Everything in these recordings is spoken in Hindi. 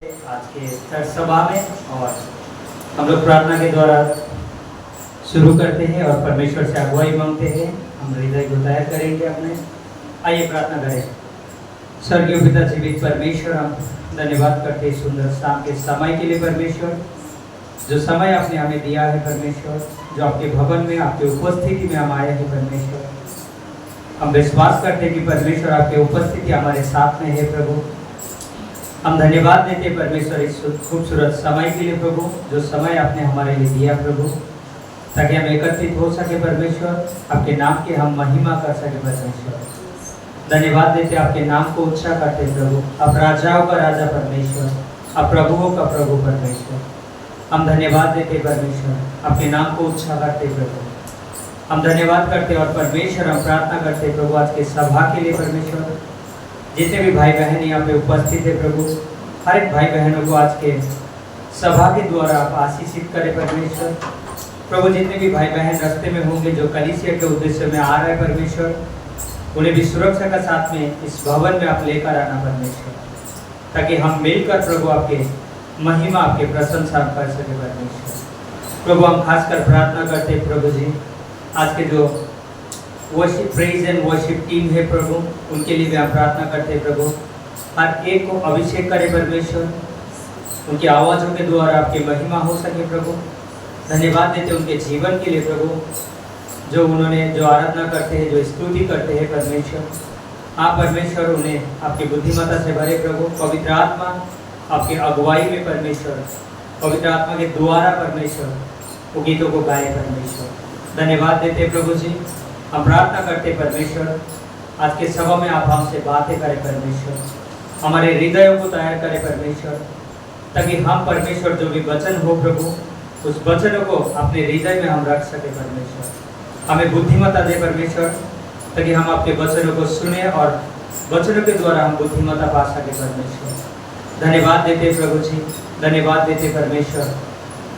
आज के चर्च सभा में और हम लोग प्रार्थना के द्वारा शुरू करते हैं और परमेश्वर से अगुवाई मांगते हैं। हम हृदय को तैयार करेंगे अपने। आइए प्रार्थना करें। स्वर्गीय पिता जीवित परमेश्वर, हम धन्यवाद करते हैं सुंदर शाम के समय के लिए परमेश्वर, जो समय आपने हमें दिया है परमेश्वर, जो आपके भवन में आपकी उपस्थिति में हम आए हैं परमेश्वर। हम विश्वास करते हैं कि परमेश्वर आपकी उपस्थिति हमारे साथ में है प्रभु। हम धन्यवाद देते हैं परमेश्वर इस खूबसूरत समय के लिए प्रभु, जो समय आपने हमारे लिए दिया प्रभु, ताकि हम एकत्रित हो सके परमेश्वर, आपके नाम की हम महिमा कर सके परमेश्वर। धन्यवाद देते आपके नाम को ऊंचा करते प्रभु। आप राजाओं का राजा परमेश्वर, आप प्रभुओं का प्रभु परमेश्वर। हम धन्यवाद देते परमेश्वर, आपके नाम को ऊंचा करते प्रभु। हम धन्यवाद करते और परमेश्वर हम प्रार्थना करते प्रभु आज के सभा के लिए परमेश्वर। जितने भी भाई बहन यहाँ पे उपस्थित है प्रभु, हर एक भाई बहनों को आज के सभा के द्वारा आप आशीषित करें परमेश्वर। प्रभु जितने भी भाई बहन रास्ते में होंगे जो कलीसिया के उद्देश्य में आ रहे परमेश्वर, उन्हें भी सुरक्षा का साथ में इस भवन में आप लेकर आना परमेश्वर, ताकि हम मिलकर प्रभु आपके महिमा आपके प्रशंसा कर सके परमेश्वर। प्रभु हम खासकर प्रार्थना करते प्रभु जी, आज के जो worship praise and worship team है प्रभु, उनके लिए भी हम प्रार्थना करते हैं प्रभु। हर एक को अभिषेक करें परमेश्वर, उनकी आवाज़ों के द्वारा आपकी महिमा हो सके प्रभु। धन्यवाद देते उनके जीवन के लिए प्रभु, जो उन्होंने जो आराधना करते हैं, जो स्तुति करते हैं परमेश्वर। आप परमेश्वर उन्हें आपकी बुद्धिमत्ता से भरे प्रभु। पवित्र आत्मा आपकी अगुवाई में परमेश्वर, पवित्र आत्मा के द्वारा परमेश्वर वो गीतों को गाए परमेश्वर। धन्यवाद देते प्रभु जी। हम प्रार्थना करते परमेश्वर आज के सभा में आप हमसे बातें करें परमेश्वर, हमारे हृदयों को तैयार करें परमेश्वर, ताकि हम परमेश्वर जो भी वचन हो प्रभु, उस वचनों को अपने हृदय में हम रख सके परमेश्वर। हमें बुद्धिमत्ता दे परमेश्वर, ताकि हम आपके वचनों को सुने और वचनों के द्वारा हम बुद्धिमत्ता पा सके परमेश्वर। धन्यवाद देते प्रभु जी, धन्यवाद देते परमेश्वर।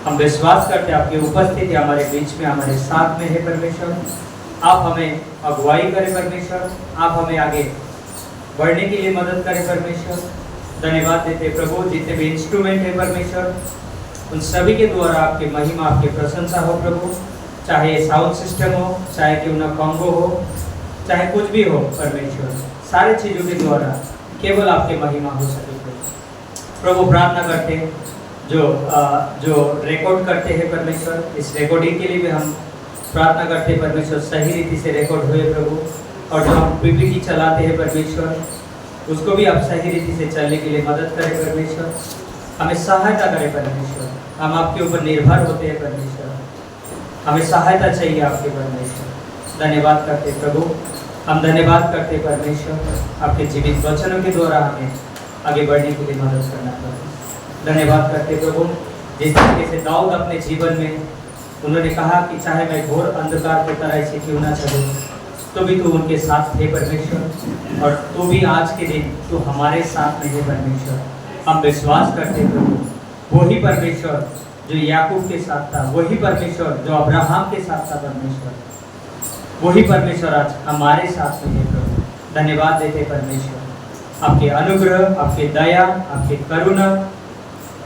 हम विश्वास करते आपकी उपस्थिति हमारे बीच में, हमारे साथ में है परमेश्वर। आप हमें अगुवाई करें परमेश्वर, आप हमें आगे बढ़ने के लिए मदद करें परमेश्वर। धन्यवाद देते प्रभु, जितने भी इंस्ट्रूमेंट है परमेश्वर, उन सभी के द्वारा आपकी महिमा आपकी प्रशंसा हो प्रभु। चाहे साउंड सिस्टम हो, चाहे क्यों ना कॉन्गो हो, चाहे कुछ भी हो परमेश्वर, सारी चीज़ों के द्वारा केवल आपकी महिमा हो सके प्रभु। प्रार्थना करते हैं जो रिकॉर्ड करते हैं परमेश्वर, इस रिकॉर्डिंग के लिए भी हम प्रार्थना करते हैं परमेश्वर, सही रीति से रिकॉर्ड हुए प्रभु। और जो हम पीपीटी चलाते हैं परमेश्वर, उसको भी आप सही रीति से चलने के लिए मदद करें परमेश्वर। हमें सहायता करें परमेश्वर, हम आपके ऊपर निर्भर होते हैं परमेश्वर, हमें सहायता चाहिए आपके परमेश्वर। धन्यवाद करते प्रभु, हम धन्यवाद करते परमेश्वर, आपके जीवित वचनों के द्वारा हमें आगे बढ़ने के लिए मदद करना पड़े। धन्यवाद करते प्रभु, जिस तरीके से दाऊद अपने जीवन में उन्होंने कहा कि चाहे मैं घोर अंधकार की तरह से क्यों ना चलूं, तो भी तू उनके साथ थे परमेश्वर, और तू भी आज के दिन तू हमारे साथ में है परमेश्वर। हम विश्वास करते प्रभु, वही परमेश्वर जो याकूब के साथ था, वही परमेश्वर जो अब्राहम के साथ था परमेश्वर, वही परमेश्वर आज हमारे साथ में है प्रभु। धन्यवाद देते परमेश्वर, आपके अनुग्रह, आपके दया, आपके करुणा,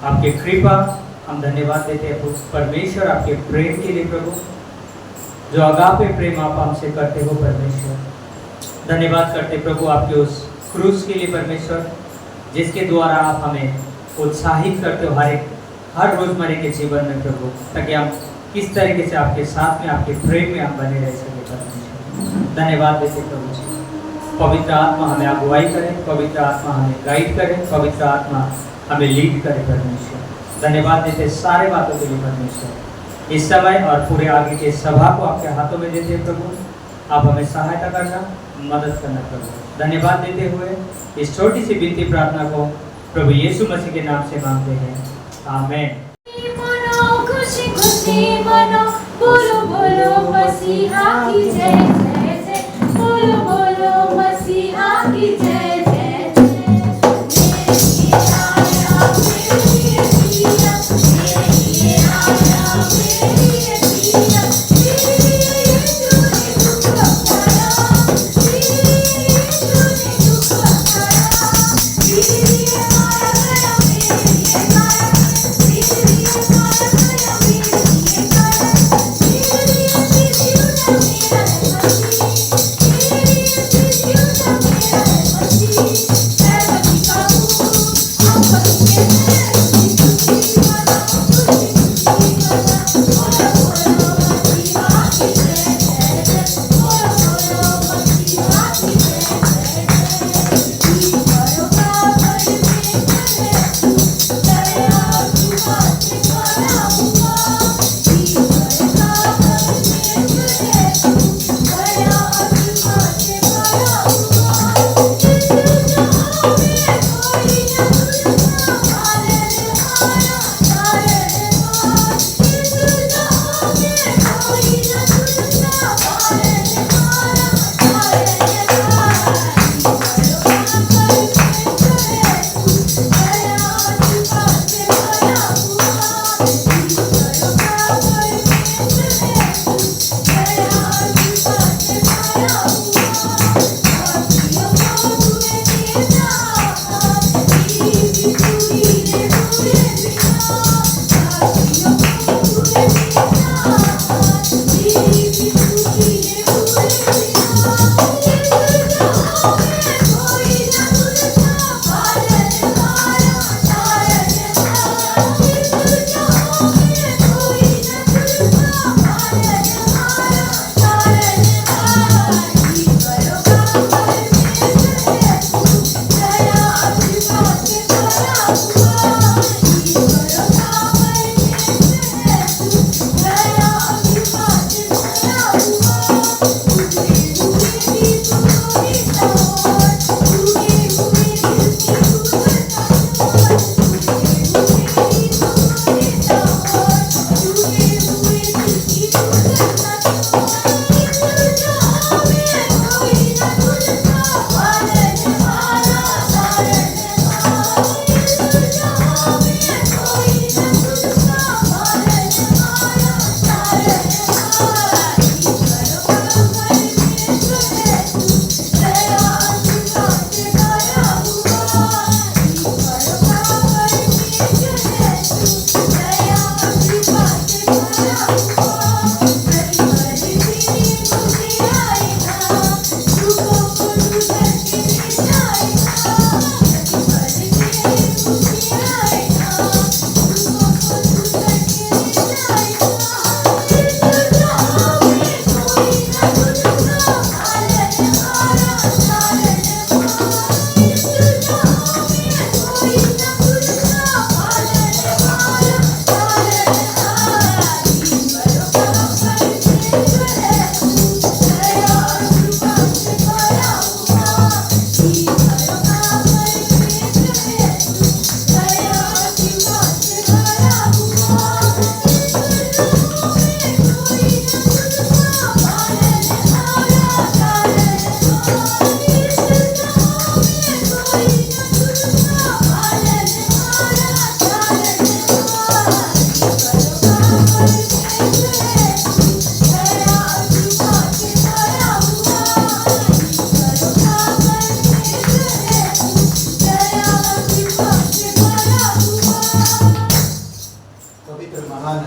आपके कृपा, हम धन्यवाद देते हैं परमेश्वर आपके प्रेम के लिए प्रभु, जो अगापे प्रेम आप हमसे करते हो परमेश्वर। धन्यवाद करते प्रभु आपके उस क्रूस के लिए परमेश्वर, जिसके द्वारा आप हमें उत्साहित करते हो हर रोजमर्रे के जीवन में प्रभु, ताकि हम किस तरीके से आपके साथ में आपके प्रेम में हम बने रह सके परमेश्वर। धन्यवाद देते प्रभु जी। पवित्र आत्मा हमें अगुवाई करे, पवित्र आत्मा हमें गाइड करे, पवित्र आत्मा हमें लीड करे परमेश्वर। धन्यवाद देते सारे बातों के लिए परमेश्वर। इस समय और पूरे आगे के सभा को आपके हाथों में देते प्रभु, आप हमें सहायता करना, मदद करना प्रभु। धन्यवाद देते हुए इस छोटी सी विनती प्रार्थना को प्रभु यीशु मसीह के नाम से मांगते हैं, आमेन। खुशी खुशी मनो, बोलो बोलो मसीहा की जय जय जय, बोलो बोलो मसीहा की जय जय। Yeah.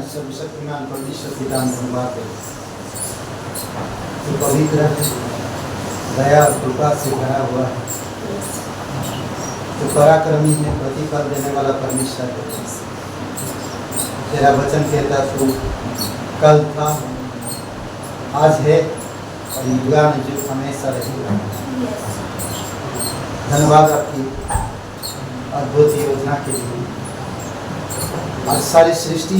सर्वशक्तिमान परमेश्वर पिता धन्यवाद है तो पवित्र दया और कृपा से भरा हुआ है, तो पराक्रमी है, प्रतिफल देने वाला परमेश्वर है। तेरा वचन कहता तू कल था, आज है और युगा में जो हमेशा रहेगा। धन्यवाद आपकी अद्भुत योजना के लिए। आज सारी सृष्टि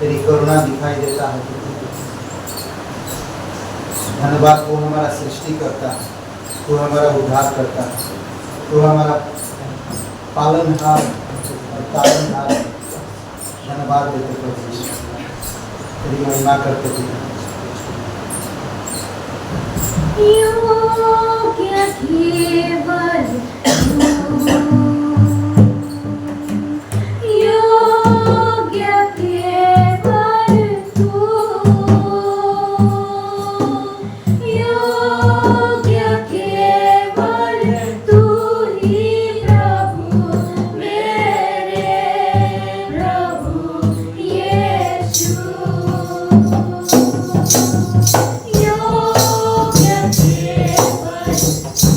तेरी करुणा दिखाई देता है। धन्यवाद, तू हमारा सृष्टि करता है, तू हमारा उद्धार करता है, तू हमारा पालनहार और तारणहार। धन्यवाद देते प्रभु, तेरी महिमा करते थे। योग्य केवल योग्य केवल तू, योग्य केवल तू ही प्रभु, मेरे प्रभु यीशु। योग्य केवल तू,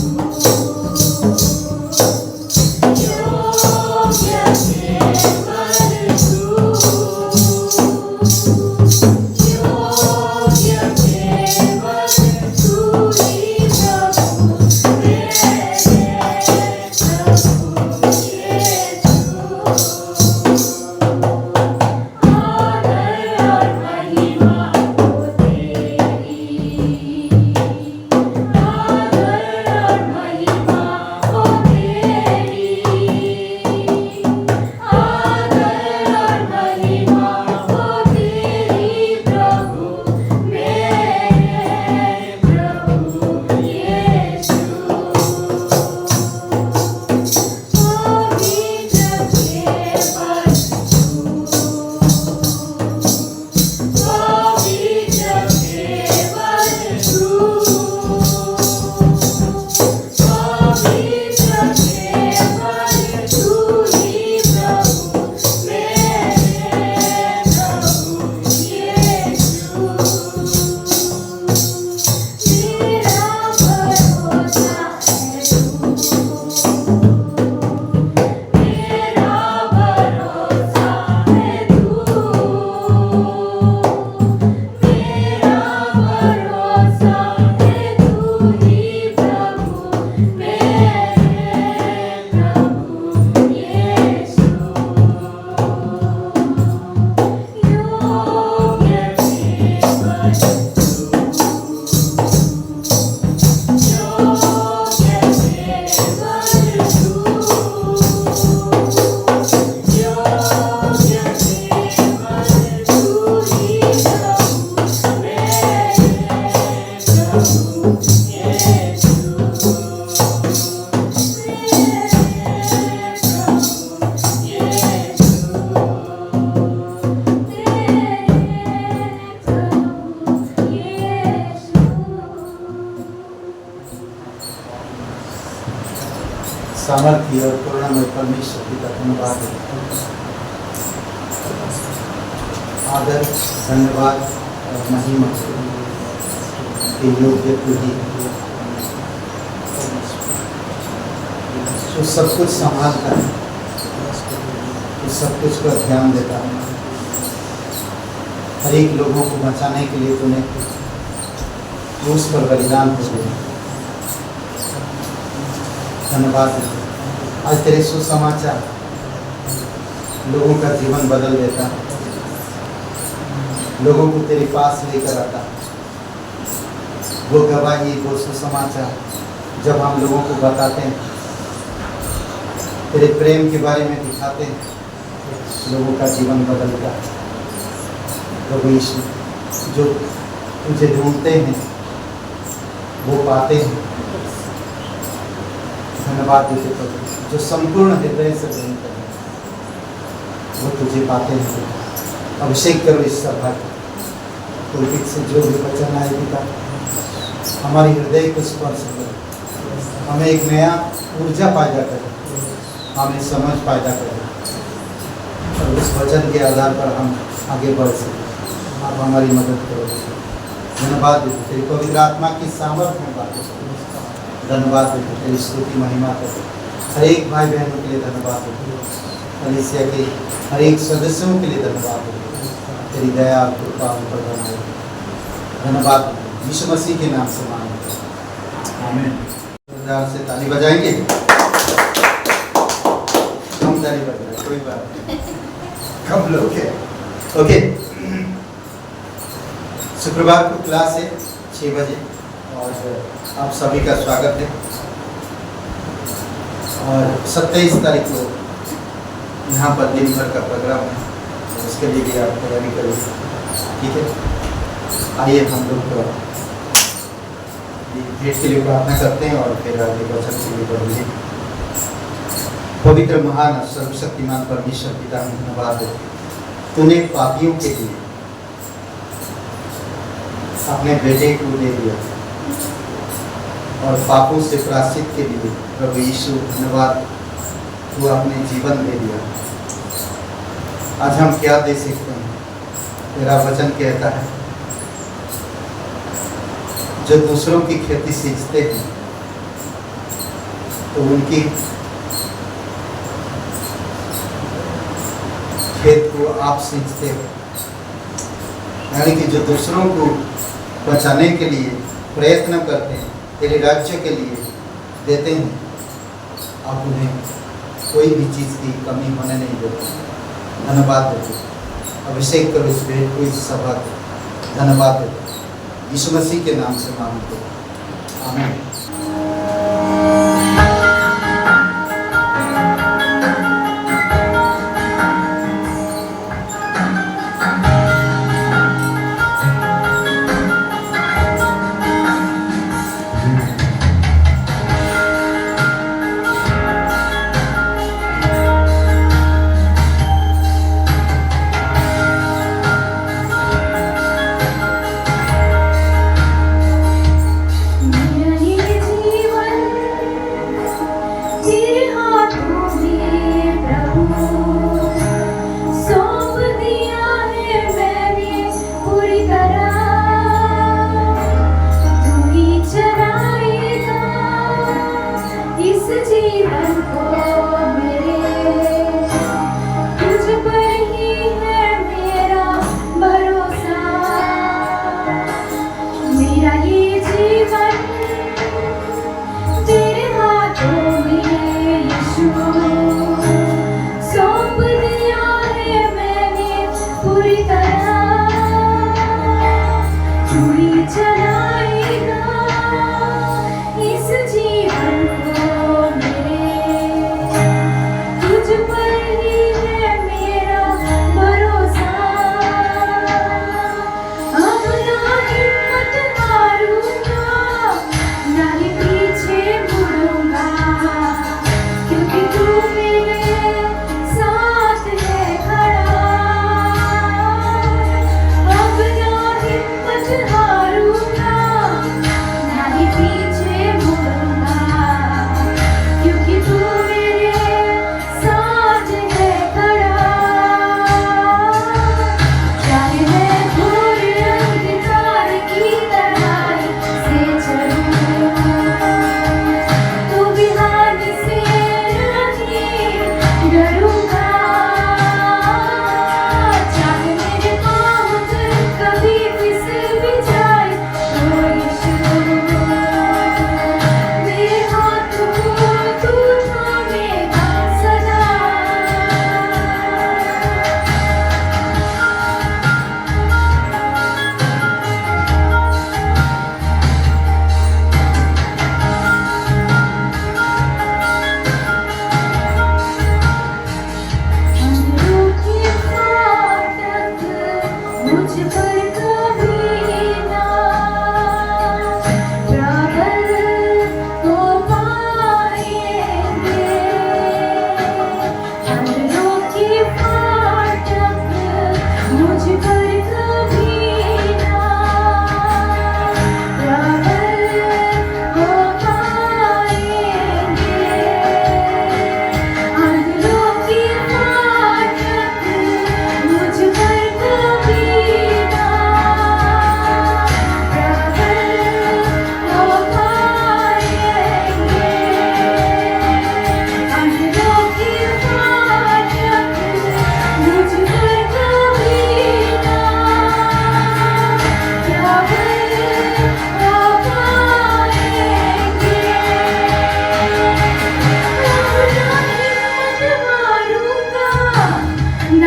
सामर्थ्य और करुणामय परमेश्वर पिता धन्यवाद है। आदर, धन्यवाद और महिमा के योग्य तू ही जो सब कुछ संभालता है, जो सब कुछ पर ध्यान देता है। हर एक लोगों को बचाने के लिए तूने क्रूस पर बलिदान हो दिया। धन्यवाद है। आज तेरे सुसमाचार लोगों का जीवन बदल देता है, लोगों को तेरे पास लेकर आता है। वो गवाही, वो सुसमाचार जब हम लोगों को बताते हैं, तेरे प्रेम के बारे में दिखाते हैं, लोगों का जीवन बदलता है। प्रभु यीशु, जो तुझे ढूंढते हैं वो पाते हैं। धन्यवाद देते प्रभु, जो संपूर्ण हृदय से ढूंढते हैं वो तुझे पाते हैं। अभिषेक करो इस सभा को, पुलपित से जो भी वचन आए पिता, हमारे हृदय को स्पर्श करो, हमें एक नया ऊर्जा पैदा करें, हमें समझ पैदा करें और उस वचन के आधार पर हम आगे बढ़ सकें। आप हमारी मदद करो। धन्यवाद देते तेरी पवित्र आत्मा की सामर्थ्य में बातें करो। धन्यवाद देते तेरी स्तुति महिमा करो। हर एक भाई बहनों के लिए धन्यवाद देते, कलीसिया के हर एक सदस्यों के लिए धन्यवाद देते। तेरी दया और कृपा उन पर बनाए। धन्यवाद यीशु मसीह के नाम से मांगते हैं, आमीन। जोरदार से ताली बजाएंगे, हम ताली बजाएं, कोई बात नहीं, कम लोग हैं। ओके, शुक्रवार को क्लास है 6 बजे और आप सभी का स्वागत है। और 27 तारीख को यहाँ पर दिन भर का प्रोग्राम है, उसके लिए भी आप तैयारी करिए, ठीक है। आइए हम लोग तो भेंट के लिए प्रार्थना करते हैं और फिर आगे वचन के लिए बढ़ेंगे। पवित्र महान सर्वशक्तिमान परमेश्वर पिता, धन्यवाद है तूने पापियों के लिए अपने बेटे को दे दिया और पापों से प्रायश्चित के लिए प्रभु यीशु धन्यवाद, तू अपने जीवन दे दिया। आज हम क्या दे सकते हैं? तेरा वचन कहता है जो दूसरों की खेती सींचते हैं तो उनकी खेत को आप सींचते हो, यानी कि जो दूसरों को बचाने के लिए प्रयत्न करते हैं, तेरे राज्य के लिए देते हैं, आप उन्हें कोई भी चीज़ की कमी होने नहीं देते। धन्यवाद देते, अभिषेक करो इस भेंट को, इस सभा को। धन्यवाद देते, यीशु मसीह के नाम से मांगते हैं, आमीन। मेरा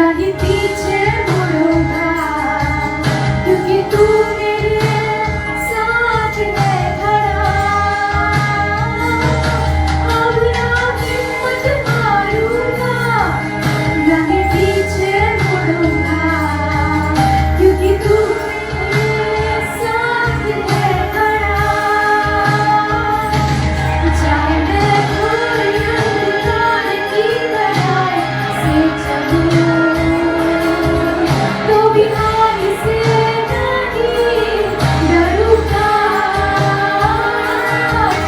नहीं पीछे मुड़ूंगा, क्योंकि तू मेरे साथ है खड़ा। अब ना हिम्मत हारूंगा, नहीं पीछे मुड़ूंगा, क्योंकि तू मेरे साथ है खड़ा। चाहे मैं कोई अंधकार की गहराई से चलूं, तो भी हार से नहीं डरूंगा।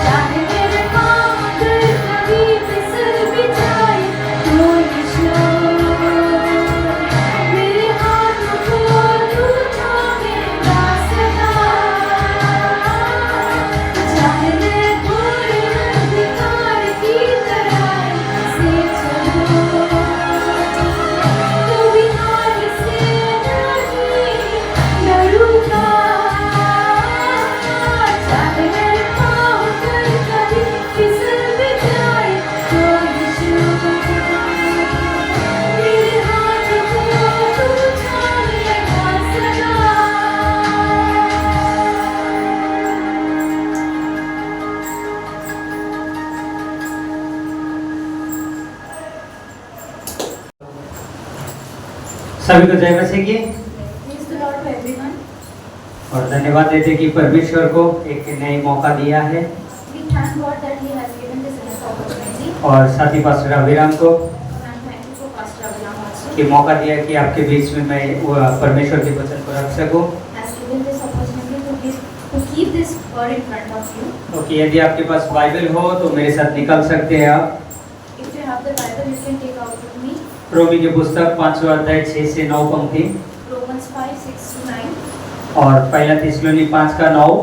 चाहे मेरे पाँव अगर कभी फिसल भी जाए, तो यीशु मेरे हाथों को तू थामेगा सदा। चाहे मैं कोई अंधकार की तरह से चलूं, तो भी हार से नहीं डरूंगा। चाहे मेरे पाँव अगर कभी फिसल भी जाए, तो यीशु मेरे हाथों को तू थामेगा सदा। सभी को जय मसीह की। Praise the Lord to everyone. और धन्यवाद देते कि परमेश्वर को एक नई मौका दिया है, We thank God that He has given this another opportunity. और साथ ही पास्टर अभिराम को And I'm thankful for Pastor Aviram also. कि मौका दिया कि आपके बीच में मैं वो परमेश्वर के वचन को रख सकूं। Has given this opportunity to keep this word in front of you. Okay, यदि आपके पास बाइबल हो तो मेरे साथ निकल सकते हैं आप। If you have the Bible, you can take out with me. रोमी की पुस्तक 5वां अध्याय 6 से 9 पंक्ति, Romans 5, 6 to 9. और पहला थिस्सलुनी 5 का 9,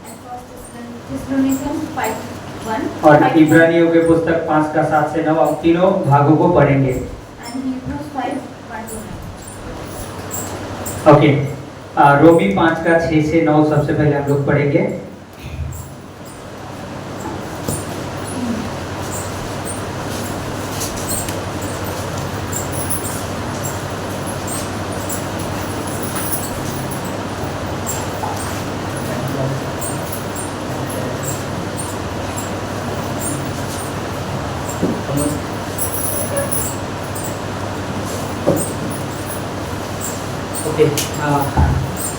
And First Thessalonians 5, 1. और इब्रानियों के पुस्तक 5 का 7 से 9। हम तीनों भागों को पढ़ेंगे। And Hebrews 5, 1 to 9. ओके, रोमी 5 का 6 से 9 सबसे पहले हम लोग पढ़ेंगे। ओके,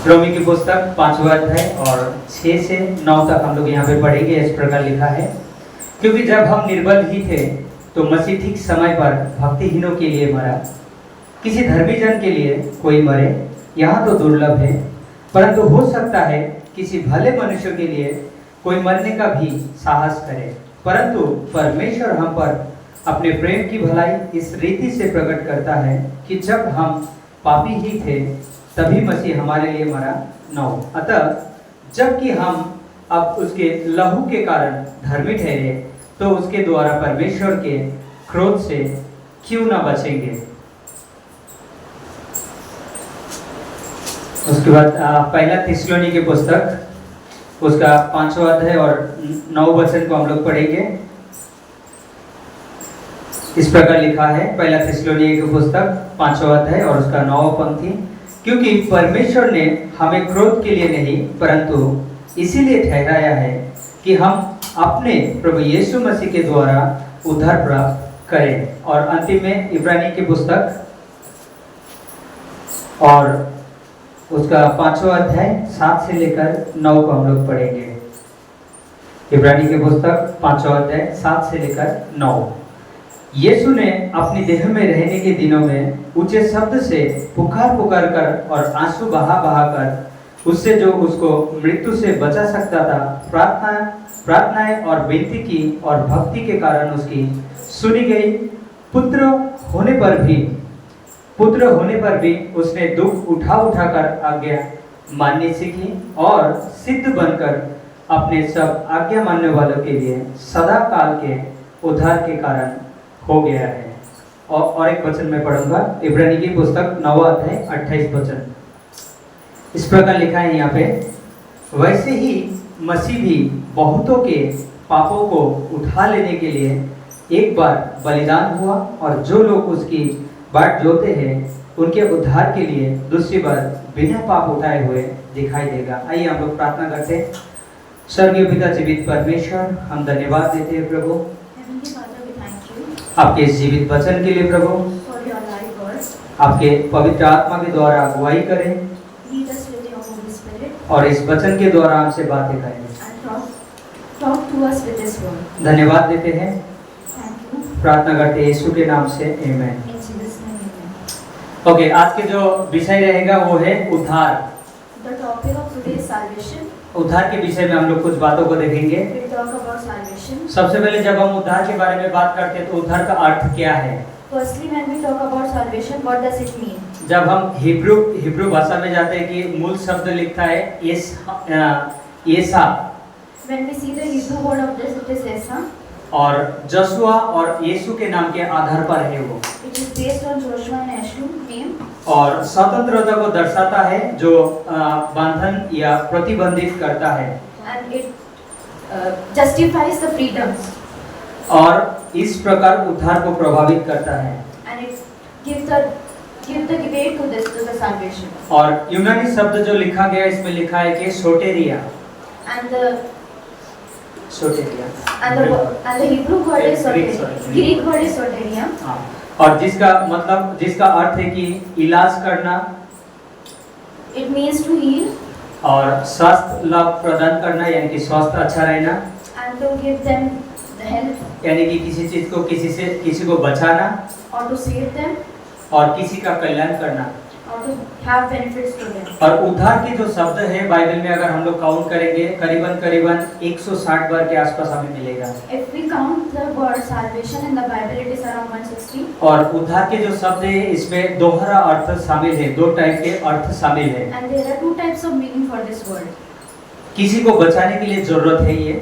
रोमी की पुस्तक 5वां अध्याय और 6 से 9 तक हम लोग यहाँ पे पढ़ेंगे। इस प्रकार लिखा है, क्योंकि जब हम निर्बल ही थे तो मसीह ठीक समय पर भक्तिहीनों के लिए मरा। किसी धर्मी जन के लिए कोई मरे, यहाँ तो दुर्लभ है, परंतु हो सकता है किसी भले मनुष्य के लिए कोई मरने का भी साहस करे। परंतु परमेश्वर हम पर अपने प्रेम की भलाई इस रीति से प्रकट करता है कि जब हम पापी ही थे तभी मसीह हमारे लिए मरा। 9, अतः जबकि हम अब उसके लहू के कारण धर्मी ठहरे, तो उसके द्वारा परमेश्वर के क्रोध से क्यों न बचेंगे। उसके बाद पहला थिस्सलुनी की पुस्तक उसका 5वां अध्याय और 9 वचन को हम लोग पढ़ेंगे। इस प्रकार लिखा है, पहला थिस्सलुनी की पुस्तक 5वां अध्याय और उसका 9वां पंक्ति, क्योंकि परमेश्वर ने हमें क्रोध के लिए नहीं परंतु इसीलिए ठहराया है कि हम अपने प्रभु यीशु मसीह के द्वारा उद्धार प्राप्त करें। और अंतिम में इब्रानी की पुस्तक और उसका 5वां अध्याय 7 से लेकर 9 को हम लोग पढ़ेंगे। इब्रानी की पुस्तक 5वां अध्याय 7 से लेकर 9। यीशु ने अपनी देह में रहने के दिनों में ऊंचे शब्द से पुकार पुकार कर और आंसू बहा बहा कर उससे जो उसको मृत्यु से बचा सकता था प्रार्थनाएं और विनती की, और भक्ति के कारण उसकी सुनी गई। पुत्र होने पर भी उसने दुख उठा कर आज्ञा माननी सीखी और सिद्ध बनकर अपने सब आज्ञा मानने वालों के लिए सदा काल के उद्धार के कारण हो गया है। और एक वचन मैं पढ़ूंगा, इब्रानी की पुस्तक 9वां अध्याय 28 वचन। इस प्रकार लिखा है यहाँ पे, वैसे ही मसीह भी बहुतों के पापों को उठा लेने के लिए एक बार बलिदान हुआ, और जो लोग उसकी बाट जोते हैं उनके उद्धार के लिए दूसरी बार बिना पाप उठाए हुए दिखाई देगा। आइए हम लोग प्रार्थना करते हैं। स्वर्गीय पिता जीवित परमेश्वर, हम धन्यवाद देते हैं प्रभु Heavenly Father, we thank you आपके इस जीवित वचन के लिए प्रभु। for your live word. आपके पवित्र आत्मा के द्वारा अगुवाई करें Lead us with your Holy Spirit और इस वचन के द्वारा हमसे बातें करें। and talk to us with this word. धन्यवाद देते हैं, Thank you. प्रार्थना करते हैं यीशु के नाम से, आमीन। In Jesus' name, amen. Okay, आज के जो विषय रहेगा वो है उद्धार। The topic of today is salvation. उद्धार के विषय में हम लोग कुछ बातों को देखेंगे। We'll talk about salvation. सबसे पहले जब हम उद्धार के बारे में बात करते हैं तो उद्धार का अर्थ क्या है? Firstly, when we talk about salvation, what does it mean? जब हम हिब्रू भाषा में जाते हैं कि मूल शब्द लिखता है येसा, When we see the Hebrew word of this, it is Esa. और जसुआ और यीशु के नाम के आधार पर है वो, It is based on Joshua and Yeshua name. और स्वतंत्रता को दर्शाता है जो बंधन या प्रतिबंधित करता है, And it justifies the freedoms. और इस प्रकार उद्धार को प्रभावित करता है। And it gives the debate to the salvation. और यूनानी शब्द जो लिखा गया इसमें लिखा है कि सोटेरिया, And the सोटेरिया Hebrew word is Greek, soteria. sorry. Greek word is soteria. हाँ, और जिसका अर्थ है कि इलाज करना It means to heal और स्वास्थ्य लाभ प्रदान करना, यानी कि स्वास्थ्य अच्छा रहना, and to give them the help यानी कि किसी चीज को किसी को बचाना or to save them और किसी का कल्याण करना। or to have benefits to them. और उद्धार के जो शब्द है बाइबल में अगर हम लोग काउंट करेंगे करीबन 160 बार के आसपास हमें मिलेगा। If we count the word salvation in the Bible, it is around 160. और उद्धार के जो शब्द है इसमें दोहरा अर्थ शामिल है, दो टाइप के अर्थ शामिल है। And there are two types of meaning for this word. किसी को बचाने के लिए जरूरत है ये,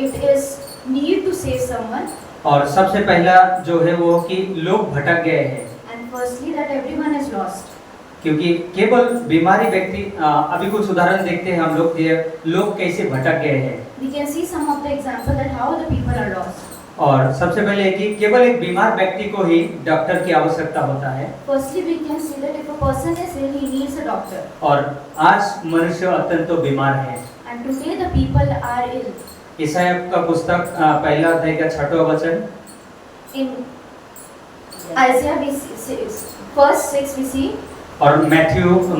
It is need to save someone, और सबसे पहला जो है वो कि लोग भटक गए हैं, and firstly that everyone is lost. क्योंकि केवल बीमारी व्यक्ति अभी कुछ उदाहरण देखते हैं हम लोग कैसे भटक गए हैं। We can see some of the example that how the people are lost. और सबसे पहले कि केवल एक बीमार व्यक्ति को ही डॉक्टर की आवश्यकता होता है, Firstly, we can see that if a person is ill, he needs a doctor. और आज मनुष्य अत्यंत बीमार है। And today the people are ill. ईसाया का पुस्तक पहला अध्याय का 6वां वचन, In Isaiah, we see, verse 6 we see, और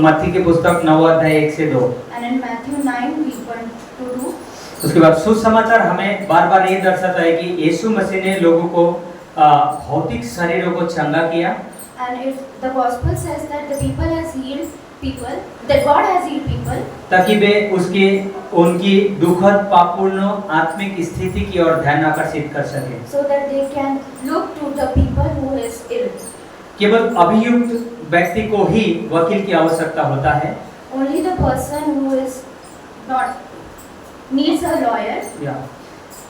मत्ती की पुस्तक 9वां अध्याय 1 से 2। and in Matthew 9 we want to do. उसके बाद सुसमाचार हमें बार बार ये दर्शाता है कि यीशु मसीह ने लोगों को भौतिक शरीरों को चंगा किया, And the gospel says that the people has healed people, that God has healed people, ताकि वे उनकी दुखद पापपूर्ण आत्मिक स्थिति की ओर ध्यान आकर्षित कर सके। so that they can look to the people who is ill. केवल अभियुक्त व्यक्ति को ही वकील की आवश्यकता होता है, Only the person who is not needs a lawyer,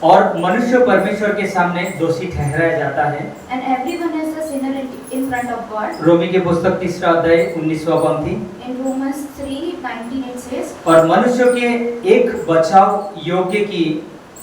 और मनुष्य परमेश्वर के सामने दोषी ठहराया जाता है। and everyone is a sinner in front of God. रोमी की पुस्तक 3 अध्याय 19वां पंक्ति, In Romans 3:19 it says, और मनुष्य के एक बचाव योग्य की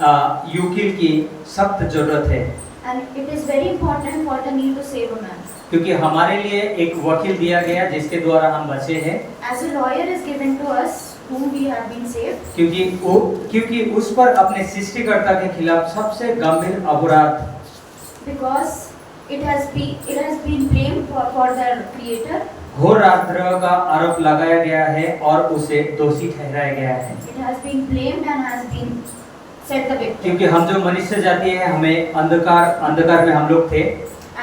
वकील की सख्त जरूरत है, and it is very important for the need to save a man. क्योंकि हमारे लिए एक वकील दिया गया जिसके द्वारा हम बचे हैं, As a lawyer is given to us, whom we have been saved, क्योंकि उस पर अपने सृष्टिकर्ता के खिलाफ सबसे गंभीर अपराध, because it has been blamed for the creator. घोर राजद्रोह का आरोप लगाया गया है और उसे दोषी ठहराया गया है। It has been blamed and has been set the victim. क्योंकि हम जो मनुष्य जाति है, हमें अंधकार में हम लोग थे,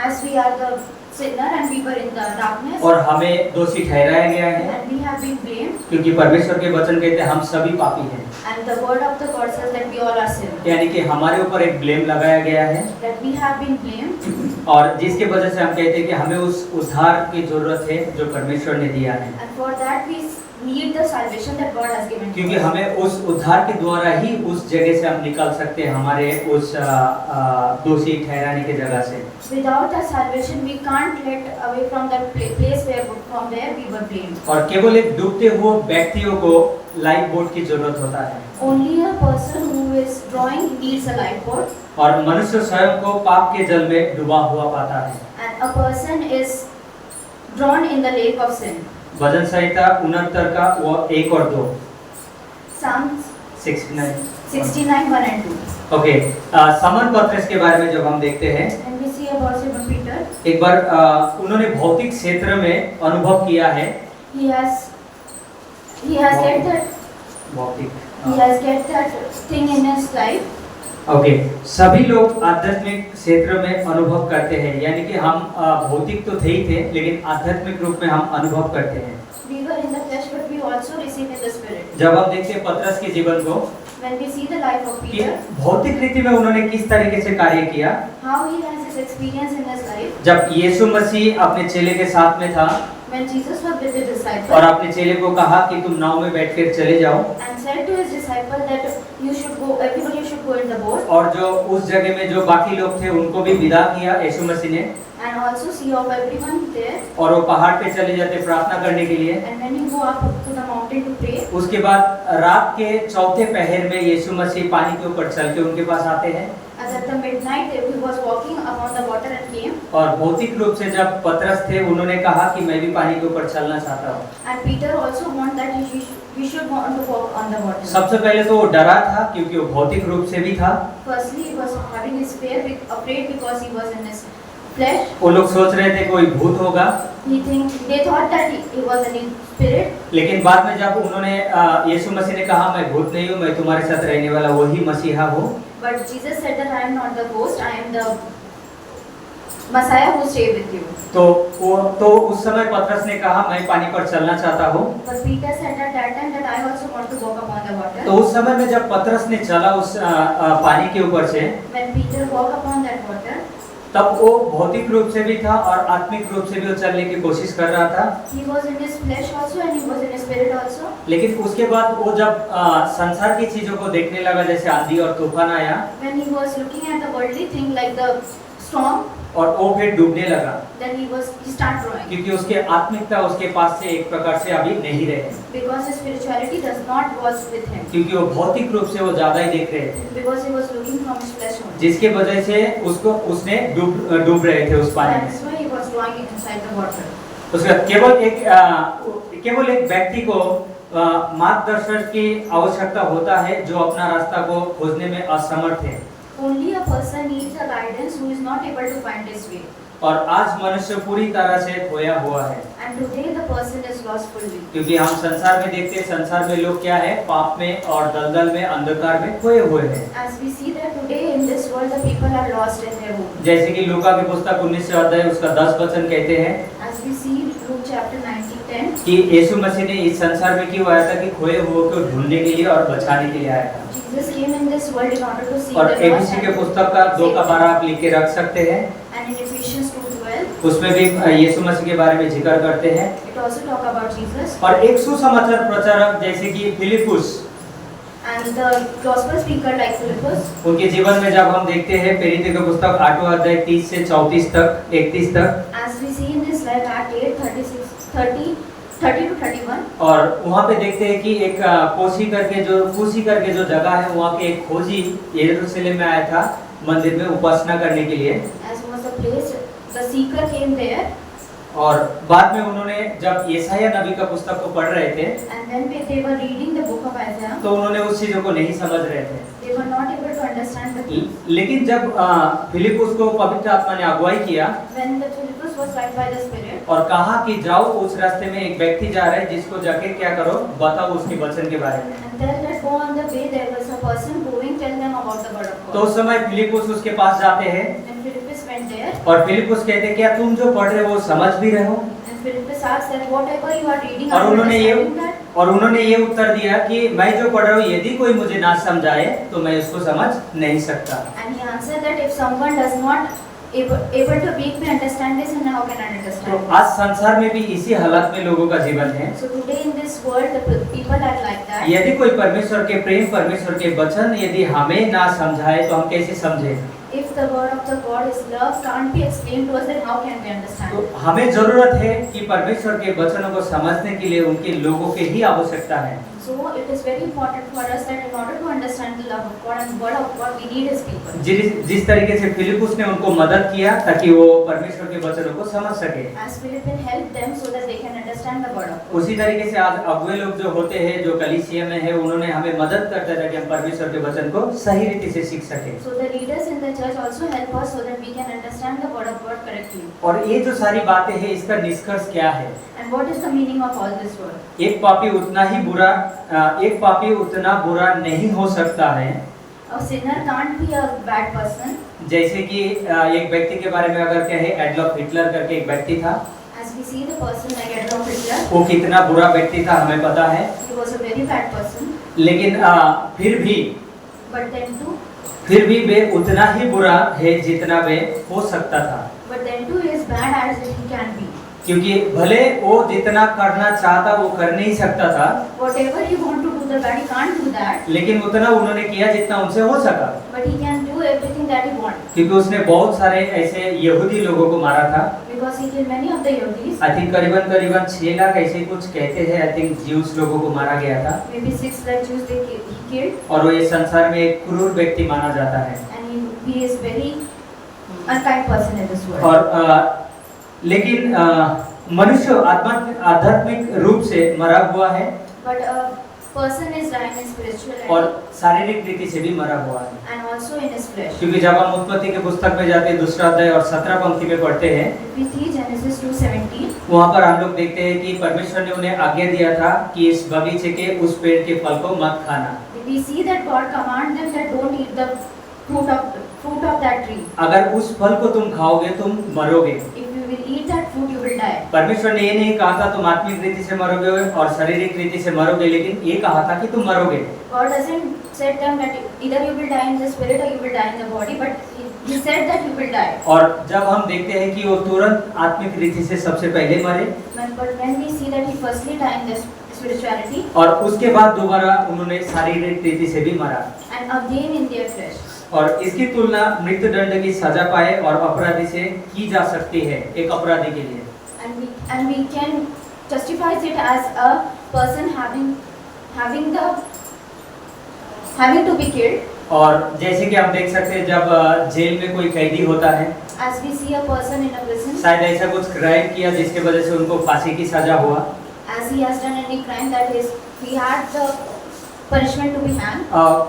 As we are the sinner and we were in the darkness, और हमें दोषी ठहराया गया है, and we have been blamed, क्योंकि परमेश्वर के वचन कहते हैं हम सभी पापी हैं, and the word of the God says that we all are sinners. यानी कि हमारे ऊपर एक ब्लेम लगाया गया है, That we have been blamed, और जिसके वजह से हम कहते हैं कि हमें उस उद्धार की जरूरत है जो परमेश्वर ने दिया है, and for that we need the salvation that God has given to क्योंकि us. हमें उस उद्धार के द्वारा ही उस जगह से हम निकल सकते हैं, हमारे उस दोषी ठहराने की जगह से। Without the salvation, we can't get away from that place from where we were blamed. और केवल एक डूबते हुए व्यक्तियों को लाइफ बोट की जरूरत होता है, Only a person who is drawing needs a lifeboat, और मनुष्य स्वयं को पाप के जल में डूबा हुआ पाता है। and a person is drowned in the lake of sin. भजन संहिता 69 का वो 1 और 2, Psalms 69। 69, 1 and 2. ओके, समन पत्रस के बारे में जब हम देखते हैं, And we see about Simon Peter. एक बार उन्होंने भौतिक क्षेत्र में अनुभव किया है। He has भौतिक get that thing in his life. Okay, सभी लोग आध्यात्मिक क्षेत्र में अनुभव करते हैं, यानी कि हम भौतिक तो थे ही थे, लेकिन आध्यात्मिक रूप में हम अनुभव करते हैं। We were in the flesh, but we also received in the spirit. जब हम देखते हैं पतरस के जीवन को, When we see the life of कि Peter, भौतिक रीति में उन्होंने किस तरीके से कार्य किया। how he has his experience in his life. जब यीशु मसीह अपने चेले के साथ में था When Jesus was with the और disciple अपने चेले को कहा कि तुम नाव में बैठकर चले जाओ, and said to his disciple that you should go, everybody should go in the boat, और जो उस जगह में जो बाकी लोग थे उनको भी विदा किया यीशु मसीह ने, and also see of everyone there. और वो पहाड़ पे चले जाते प्रार्थना करने के लिए। And when you go up to the mountain to pray, उसके बाद रात के चौथे पहर में यीशु मसीह पानी के ऊपर चल के उनके पास आते हैं, as at the midnight he was walking upon the water and came. और भौतिक रूप से जब पतरस थे उन्होंने कहा कि मैं भी पानी के ऊपर चलना चाहता हूँ। And Peter also want that he should want to walk on the water. सबसे पहले तो वो डरा था क्योंकि वो भौतिक रूप से भी था। Firstly, he was having his fear, afraid because he was in his flesh. वो लोग सोच रहे थे कोई भूत होगा, They thought that he was in spirit. लेकिन बाद में जब उन्होंने यीशु मसीह ने कहा मैं भूत नहीं हूँ, मैं तुम्हारे साथ रहने वाला वही मसीहा हूँ, But Jesus said that I am not the ghost, I am the Messiah who stay with you. तो उस समय पतरस ने कहा मैं पानी पर चलना चाहता हूँ। But Peter said at that time that I also want to walk upon the water. तो उस समय में जब पतरस ने चला उस पानी के ऊपर से, When Peter walked upon that water, तब वो भौतिक रूप से भी था और आत्मिक रूप से भी वो चलने की कोशिश कर रहा था। he was in his flesh also and he was in his spirit also. लेकिन उसके बाद वो जब संसार की चीजों को देखने लगा, जैसे आंधी और तूफान आया, When he was looking at the worldly thing like the storm, और वो फिर डूबने लगा, then he started drawing. क्योंकि उसके आत्मिकता उसके पास से एक प्रकार से अभी नहीं रहे, Because his spirituality does not was with him. क्योंकि वो भौतिक रूप से वो ज्यादा ही देख रहे थे, Because he was looking from his flesh only. जिसके वजह से उसने डूब रहे थे उस पानी That's में। why he was drawing inside the water. उसका केवल एक व्यक्ति को मार्गदर्शन की आवश्यकता होता है जो अपना रास्ता को खोजने में असमर्थ है। Only a person needs a guidance who is not able to find his way. और आज मनुष्य पूरी तरह से खोया हुआ है, And today the person is lost fully. क्योंकि हम संसार में देखते हैं, संसार में लोग क्या है, पाप में और दलदल में अंधकार में खोए हुए हैं। As we see that today in this world the people are lost in their home. जैसे कि लूका की पुस्तक 19 अध्याय उसका 10 वचन कहते हैं As we see Luke chapter 19:10, कि यीशु मसीह ने इस संसार में क्यों आया था, कि खोए हुए को ढूंढने के लिए और बचाने के लिए आया था। Jesus came in this world in order to seek और the lost. एबीसी के पुस्तक का 2:12 आप लिख के रख सकते हैं, And in Ephesians 2:12, उसमें भी यीशु मसीह के बारे में जिक्र करते हैं। it also talk about Jesus. और एक सुसमाचार प्रचारक जैसे कि Philip, And the gospel speaker like Philippus, उनके जीवन में जब हम देखते हैं प्रेरितों की पुस्तक 8वां अध्याय 30 से 34 तक 31 तक, as we see in this life Act 8:30 to 31, और वहाँ पे देखते हैं कि एक कूशी करके जो जगह है, वहाँ के एक खोजी यरूशलेम में आया था मंदिर में उपासना करने के लिए। as was the place the seeker came there. और बाद में उन्होंने जब यशायाह नबी का पुस्तक को पढ़ रहे थे, And when they were reading the book of Isaiah, तो उन्होंने उस चीजों को नहीं समझ रहे थे। they were not able to understand the thing. लेकिन जब फिलिपुस को पवित्र आत्मा ने अगुवाई किया When the Philippus was led by the Spirit, और कहा कि जाओ उस रास्ते में एक व्यक्ति जा रहा है, जिसको जाके क्या करो, बताओ उसके वचन के बारे में। and tell that go on the way there was a person going, tell them about the word of तो God. उस समय फिलिपुस उसके पास जाते हैं And Philippus went there, और फिलिपुस कहते हैं, क्या तुम जो पढ़ रहे हो वो समझ भी रहे हो? and Philippus asked that whatever you are reading, और are you उन्होंने understanding that? ये उत्तर दिया कि मैं जो पढ़ रहा हूँ यदि कोई मुझे ना समझाए तो मैं उसको समझ नहीं सकता। And he answered that if someone does not able to make me understand this, and how can I तो understand? आज संसार में भी इसी हालत में लोगों का जीवन है। So today in this world the people are like that. यदि कोई परमेश्वर के प्रेम, परमेश्वर के वचन यदि हमें ना समझाए तो हम कैसे समझे? If the word of the God is love can't be explained to us, then how can we understand? तो हमें जरूरत है कि परमेश्वर के वचनों को समझने के लिए उनके लोगों की ही आवश्यकता है। So it is very important for us that in order to understand the love of God and word of God, we need His people. जिस तरीके से फिलिपुस ने उनको मदद किया ताकि वो परमेश्वर के वचनों को समझ सके, As Philip helped them so that they can understand the word of God. उसी तरीके से आज अगुवे लोग जो होते हैं, जो कलीसिया में है, उन्होंने हमें मदद करते हैं कि हम परमेश्वर के वचन को सही रीति से सीख सके। So the leaders in the church also help us so that we can understand the word of God correctly. और ये जो सारी बातें हैं, इसका निष्कर्ष क्या है? And what is the meaning of all this word? एक पापी उतना बुरा नहीं हो सकता है। A sinner can't be a bad person. जैसे कि एक व्यक्ति के बारे में अगर कहे, एडोल्फ हिटलर करके एक व्यक्ति था। As we see the person like Adolf Hitler, वो कितना बुरा व्यक्ति था हमें पता है। he was a very bad person. लेकिन But then too, फिर भी वे उतना ही बुरा है जितना वे हो सकता था। but then too he is bad as he can be. क्योंकि भले वो जितना करना चाहता वो कर नहीं सकता था, Whatever he want to do, the bad he can't do that. लेकिन उतना उन्होंने किया जितना उनसे हो सका। But he can do everything that he want. क्योंकि उसने बहुत सारे ऐसे यहूदी लोगों को मारा था। Because he killed many of the Yahudis. I think करीबन 6 लाख ऐसे कुछ कहते हैं। आई थिंक ज्यूस लोगों को मारा गया था। Maybe 6 lakh Jews he killed. और वो ये संसार में एक क्रूर व्यक्ति माना जाता है। And he is very unkind person in this world. और लेकिन मनुष्य आध्यात्मिक रूप से मरा हुआ है, But a person is dying in spirituality और शारीरिक रीति से भी मरा हुआ है। and also in his flesh. क्योंकि जब हम उत्पत्ति के पुस्तक में जाते हैं, 2 अध्याय और 17 पंक्ति में पढ़ते हैं, We see Genesis 2:17. वहाँ पर हम लोग देखते हैं कि परमेश्वर ने उन्हें आज्ञा दिया था कि इस बगीचे के उस पेड़ के फल को मत खाना। We see that God command them that don't eat the fruit of that tree. अगर उस फल को तुम खाओगे तुम मरोगे। If you will eat that fruit, you will die. परमेश्वर ने ये नहीं कहा था तुम आत्मिक रीति से मरोगे और शारीरिक रीति से मरोगे, लेकिन ये कहा था कि तुम मरोगे। God doesn't said them that either you will die in the spirit or you will die in the body, but He said that you will die. और जब हम देखते हैं कि वो तुरंत आत्मिक रीति से सबसे पहले मरे, But when we see that He firstly died in the spirituality और उसके बाद दोबारा उन्होंने शारीरिक रीति से भी मरा, and again in their flesh. और इसकी तुलना मृत्यु दंड की सजा पाए और अपराधी से की जा सकती है, एक अपराधी के लिए। And we can justify it as a person having to be killed. और जैसे कि हम देख सकते हैं जब जेल में कोई कैदी होता है, As we see a person in a prison, शायद ऐसा कुछ क्राइम किया जिसके वजह से उनको फांसी की सजा हुआ, as he has done any crime that is he had the punishment to be hanged.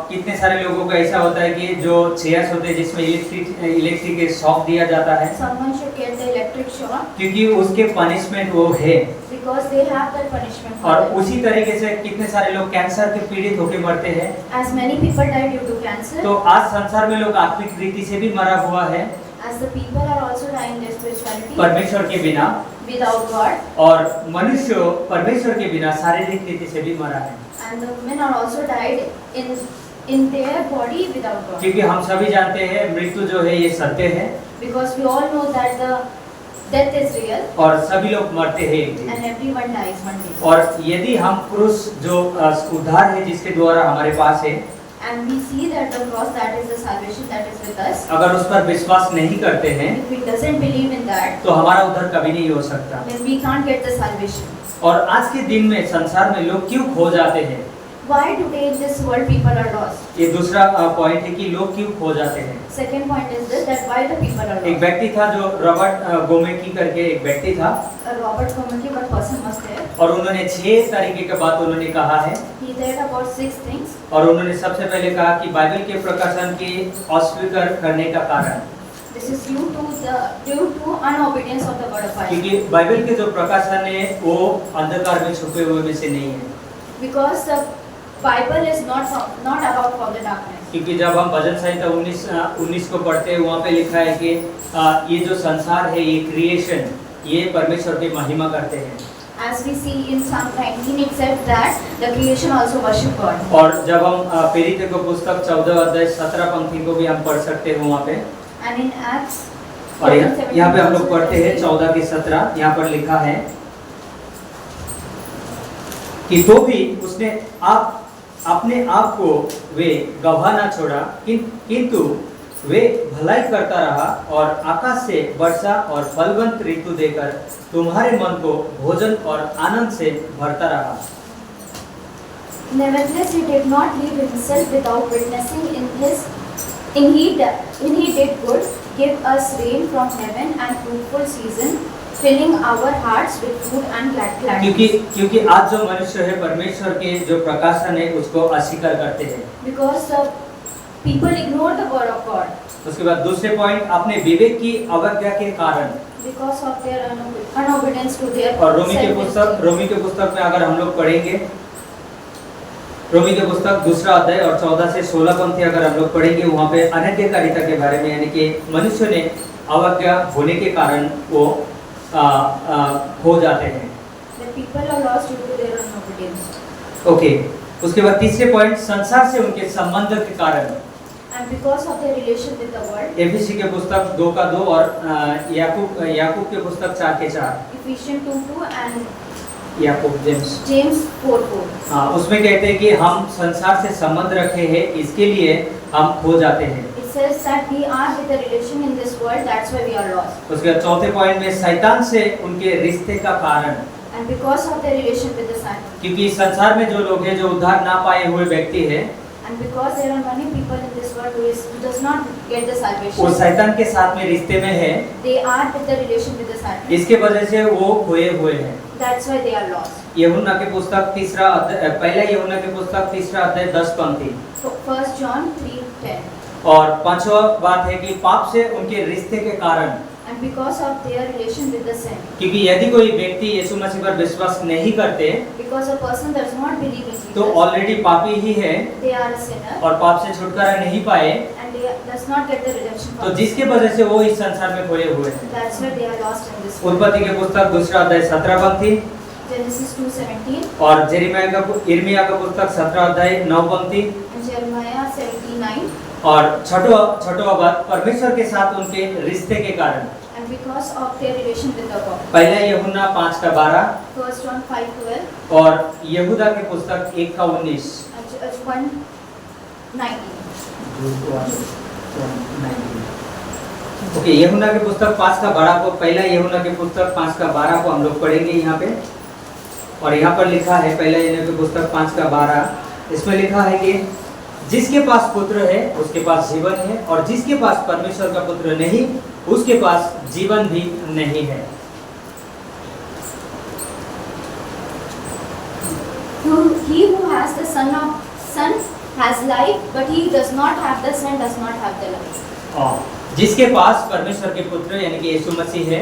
कितने सारे लोगों को ऐसा होता है कि जो चेयर्स होते हैं जिसमें इलेक्ट्रिक शॉक दिया जाता है, Someone should get the electric shock क्योंकि उसके पनिशमेंट वो है। because they have that punishment for और them. उसी तरीके से कितने सारे लोग कैंसर के पीड़ित होकर मरते हैं। As many people die due to cancer, तो आज संसार में लोग आत्मिक रीति से भी मरा हुआ है, as the people are also dying their spirituality परमेश्वर के बिना, without God, और मनुष्य परमेश्वर के बिना शारीरिक रीति से भी मरा है। and the men are also died in their body without God. क्योंकि हम सभी जानते हैं मृत्यु जो है ये सत्य है, Because we all know that the death is real और सभी लोग मरते हैं एक दिन। and everyone dies one day. और यदि हम क्रूस जो उद्धार है जिसके द्वारा हमारे पास है, And we see that the cross, that is the salvation that is with us. अगर उस पर विश्वास नहीं करते हैं If we doesn't believe in that, तो हमारा उद्धार कभी नहीं हो सकता। then we can't get the salvation. और आज के दिन में संसार में लोग क्यों खो जाते हैं? Why today in this world people are lost? ये दूसरा पॉइंट है कि लोग क्यों खो जाते हैं। Second point is this, that why the people are एक lost. व्यक्ति था जो रॉबर्ट गोमेकी करके एक व्यक्ति था, Robert Comaki, one person was there. और उन्होंने 6 तरीके के बात उन्होंने कहा है। He said about 6 things. और उन्होंने सबसे पहले कहा कि बाइबल के प्रकाशन की अस्वीकार करने का कारण, This is due to unobedience of the word of God. क्योंकि बाइबल के जो प्रकाशन है वो अंधकार में छुपे हुए में से नहीं है। Because the Bible is not about from the darkness. क्योंकि जब हम भजन संहिता 19 को पढ़ते हैं, वहाँ पे लिखा है कि ये जो संसार है, ये क्रिएशन, ये परमेश्वर की महिमा करते हैं। As we see in Psalm 19, it said that the creation also worship God. और जब हम प्रेरितों को पुस्तक 14 अध्याय 17 पंक्ति को भी हम पढ़ सकते हैं वहाँ पे, And in Acts, और यहाँ पे हम लोग पढ़ते हैं 14 के 17, यहाँ पर लिखा है कि तो भी उसने अपने आप को वे गवाह न छोड़ा, किंतु वे भलाई करता रहा और आकाश से वर्षा और फलवंत ऋतु देकर तुम्हारे मन को भोजन और आनंद से भरता रहा। Nevertheless, he did not leave himself without witnessing in he did good, give us rain from heaven and fruitful season, filling our hearts with food and gladness. क्योंकि आज जो मनुष्य है परमेश्वर के जो प्रकाशन है उसको अस्वीकार करते हैं। Because the people ignore the word of God. उसके बाद दूसरे पॉइंट, अपने विवेक की अवज्ञा के कारण। Because of their unobedience to their और रोमी के पुस्तक में अगर हम लोग पढ़ेंगे, रोमी के पुस्तक दूसरा अध्याय और 14 से 16 पंक्ति अगर हम लोग पढ़ेंगे, वहाँ पे अनैतिककारिता के बारे में, यानी कि मनुष्य ने अवज्ञा होने के कारण वो हो जाते हैं। The people are lost due to their unobedience. Okay, उसके बाद तीसरे पॉइंट, संसार से उनके संबंध के कारण। And because of their relation with the world. एफिसी के पुस्तक 2:2 और याकूब के पुस्तक 4:4। Ephesians 2:2 and Yakub James 4:4। हाँ, उसमें कहते हैं कि हम संसार से संबंध रखे हैं, इसके लिए हम खो जाते हैं। It says that we are with the relation in this world, that's why we are lost. उसके बाद चौथे पॉइंट में शैतान से उनके रिश्ते का कारण। And because of their relation with the Satan. क्योंकि संसार में जो लोग हैं, जो उद्धार ना पाए हुए व्यक्ति हैं, And because there are many people in this world who does not get the salvation. वो शैतान के साथ में रिश्ते में है। They are with the relation with the Satan. इसके वजह से वो खोए हुए हैं। That's why they are lost. यूहन्ना के पुस्तक पहला यूहन्ना के पुस्तक 3 अध्याय 10 पंक्ति। So 1 John 3:10. और पांचवा बात है कि पाप से उनके रिश्ते के कारण। And because of their relation with the sin. क्योंकि यदि कोई व्यक्ति यीशु मसीह पर विश्वास नहीं करते, Because a person does not believe in Jesus. तो ऑलरेडी पापी ही है। They are a sinner. और पाप से छुटकारा नहीं पाए। And they does not get the redemption. तो जिसके वजह से वो इस संसार में खोए हुए हैं। That's why they are lost in this world. उत्पत्ति के पुस्तक 2 अध्याय 17 पंक्ति। Genesis 2:17. और यिर्मयाह का पुस्तक 17 अध्याय 9 पंक्ति। And Jeremiah 17:9. और छठवा बात, परमेश्वर के साथ उनके रिश्ते के कारण। And because of their relation with the God. पहला यूहन्ना 5:12 1 John 5:12. और यहूदा के पुस्तक 1:19। And 1:19. ओके, यूहन्ना के पुस्तक 5:12 को, पहला यूहन्ना के पुस्तक 5:12 को हम लोग पढ़ेंगे यहाँ पे। और यहाँ पर लिखा है, पहला यूहन्ना के पुस्तक 5:12, इसमें लिखा है कि जिसके पास पुत्र है उसके पास जीवन है, और जिसके पास परमेश्वर का पुत्र नहीं उसके पास जीवन भी नहीं है। He who has the son has life, but he does not have the son does not have the life. जिसके पास परमेश्वर के पुत्र यानी कि यीशु मसीह है,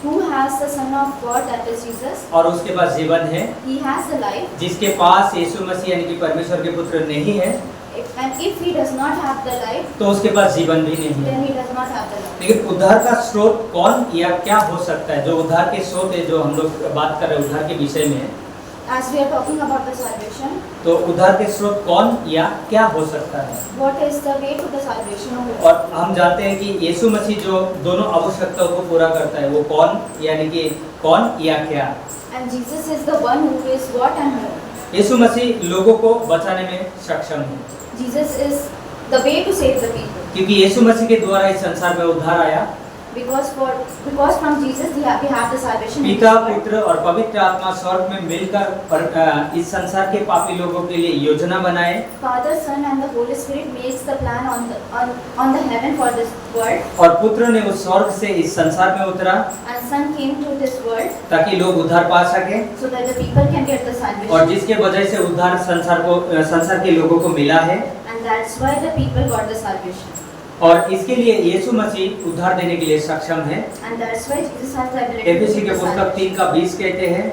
Who has the Son of God, that is Jesus. और उसके पास जीवन है। He has the life. जिसके पास यीशु मसीह यानी कि परमेश्वर के पुत्र नहीं है, And if he does not have the life, तो उसके पास जीवन भी नहीं then है। he does not have the life. लेकिन उद्धार का स्रोत कौन या क्या हो सकता है? जो उद्धार के स्रोत है, जो हम लोग बात कर रहे हैं उद्धार के विषय में, As we are talking about the salvation, तो उद्धार के स्रोत कौन या क्या हो सकता है? what is the way to the salvation of God? और हम जानते हैं कि यीशु मसीह जो दोनों आवश्यकताओं को पूरा करता है, वो कौन यानी कि कौन या क्या? And Jesus is the one who is what and who. यीशु मसीह लोगों को बचाने में सक्षम है, Jesus is the way to save the people. क्योंकि यीशु मसीह के द्वारा इस संसार में उद्धार आया। Because from Jesus we have the salvation. पिता, पुत्र और पवित्र आत्मा स्वर्ग में मिलकर इस संसार के पापी लोगों के लिए योजना बनाए। Father, Son and the Holy Spirit makes the plan on the heaven for this world. और पुत्र ने उस स्वर्ग से इस संसार में उतरा And Son came to this world ताकि लोग उद्धार पा सके, so that the people can get the और salvation. जिसके वजह से उद्धार संसार के लोगों को मिला है। And that's why the people got the salvation. और इसके लिए यीशु मसीह उद्धार देने के लिए सक्षम है। And that's why Jesus has the ability to एफिसी give के the पुस्तक salvation. 3:20 कहते हैं,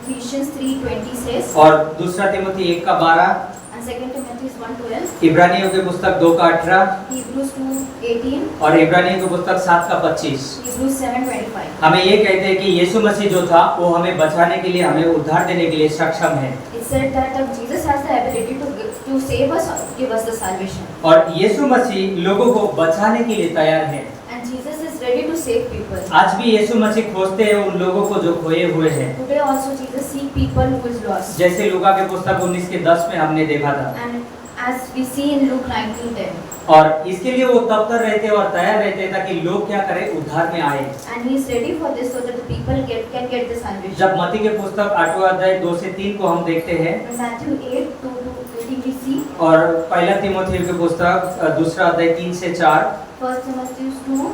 Ephesians 3:20 says, और दूसरा तिमोथी 1:12, and 2 Timothy 1:12, इब्रानियों के पुस्तक 2:18 Hebrews 2:18, और इब्रानियों के पुस्तक 7:25 Hebrews 7:25. हमें ये कहते हैं कि यीशु मसीह जो था वो हमें बचाने के लिए, हमें उद्धार देने के लिए सक्षम है। It said that Jesus has the ability to save us, give us the salvation. और यीशु मसीह लोगों को बचाने के लिए तैयार है। And Jesus is ready to save people. आज भी यीशु मसीह खोजते हैं उन लोगों को जो खोए हुए हैं, Today also Jesus seek people who is lost. जैसे लूका के पुस्तक 19:10 में हमने देखा था। And as we see in Luke 19:10. और इसके लिए वो तत्पर रहते और तैयार रहते ताकि लोग क्या करें, उद्धार में आए। And he is ready for this so that the people can get the salvation. जब मत्ती के पुस्तक 8वां अध्याय 2 से 3 को हम देखते हैं, In Matthew 8:2 और पहला तीमुथियुस की पुस्तक दूसरा अध्याय 3 से 4 First Timothy 2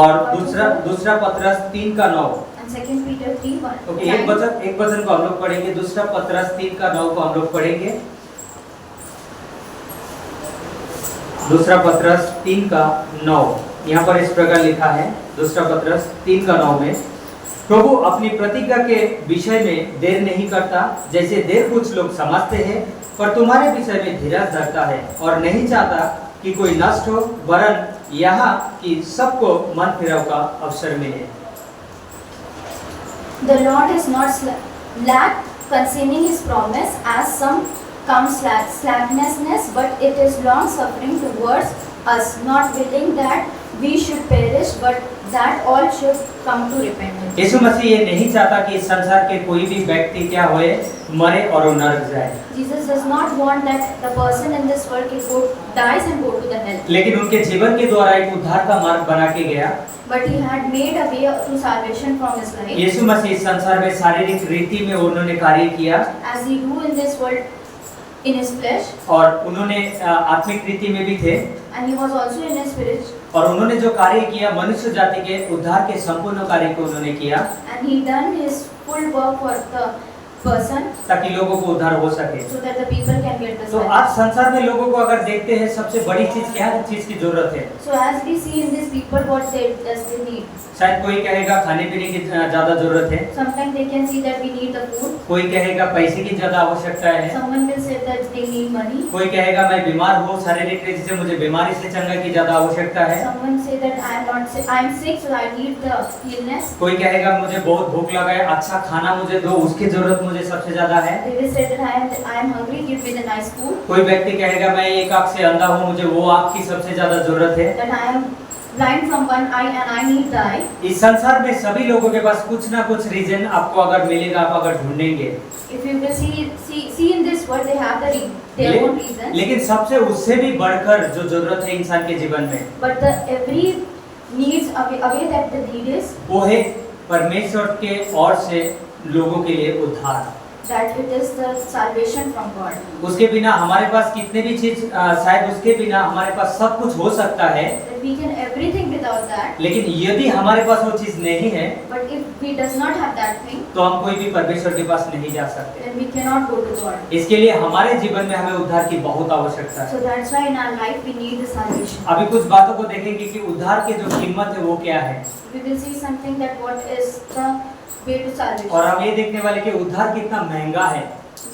और दूसरा पत्रस 3 का 9। and Second Peter 3:1. ओके, एक वचन को हम लोग पढ़ेंगे, दूसरा पत्रस 3 का 9 को हम लोग पढ़ेंगे। दूसरा पत्रस 3 का 9, यहाँ पर इस प्रकार लिखा है, दूसरा पत्रस 3 का 9 में, प्रभु अपनी प्रतिज्ञा के विषय में देर नहीं करता, जैसे देर कुछ लोग समझते हैं, पर तुम्हारे विषय में धीरज धरता है और नहीं चाहता कि कोई नष्ट हो, वरन यहाँ कि सबको मन फिराव का अवसर मिले। The Lord is not lack concerning his promise, as some come slackness, but it is long suffering towards us, not willing that we should perish, but that all should come to repentance. यीशु मसीह ये नहीं चाहता कि इस संसार के कोई भी व्यक्ति क्या होए, मरे और वो नरक जाए। Jesus does not want that the person in this world dies and go to the hell. लेकिन उनके जीवन के द्वारा एक उद्धार का मार्ग बना के गया। But he had made a way to salvation from his life. यीशु मसीह इस संसार में शारीरिक रीति में उन्होंने कार्य किया, As he do in this world in his flesh, और उन्होंने आत्मिक रीति में भी थे, and he was also in his spirit, और उन्होंने जो कार्य किया मनुष्य जाति के उद्धार के संपूर्ण कार्य को उन्होंने किया, and he done his full work for the person, ताकि लोगों को उद्धार हो सके। so that the people can get the तो salvation. आज संसार में लोगों को अगर देखते हैं, सबसे बड़ी चीज क्या चीज की जरूरत है? So as we see in these people, what they need. शायद कोई कहेगा खाने पीने की ज्यादा जरूरत है, Sometimes they can see that we need the food. कोई कहेगा पैसे की ज्यादा आवश्यकता है, Someone will say that they need money. कोई कहेगा मैं बीमार हूँ, शारीरिक रीति से मुझे बीमारी से चंगा की ज्यादा आवश्यकता है, Someone say that I am sick, so I need the illness. कोई कहेगा मुझे बहुत भूख लगा है, अच्छा खाना मुझे दो, उसकी जरूरत मुझे सबसे ज्यादा है। They will say that I am hungry, give me the nice food. कोई व्यक्ति कहेगा मैं एक आँख से अंधा हूँ, मुझे वो आँख की सबसे ज्यादा जरूरत है। That I am blind from one eye and I need the eye. इस संसार में सभी लोगों के पास कुछ ना कुछ रीजन आपको अगर मिलेगा, आप अगर ढूंढेंगे, If you will see in this world, they have their own reasons. लेकिन सबसे उससे भी बढ़कर जो जरूरत है इंसान के जीवन में, But the every needs away that the need is वो है परमेश्वर के ओर से लोगों के लिए उद्धार। that it is the salvation from God. उसके बिना हमारे पास कितने भी चीज शायद उसके बिना हमारे पास सब कुछ हो सकता है, That we can everything without that. लेकिन यदि हमारे पास वो चीज नहीं है, But if we does not have that thing, तो हम कोई भी परमेश्वर के पास नहीं जा सकते। then we cannot go to God. इसके लिए हमारे जीवन में हमें उद्धार की बहुत आवश्यकता So है। that's why in our life we need the salvation. अभी कुछ बातों को देखेंगे कि उद्धार की जो कीमत है वो क्या है, We will see something that what is the way to salvation. और हम ये देखने वाले कि उद्धार कितना महंगा है।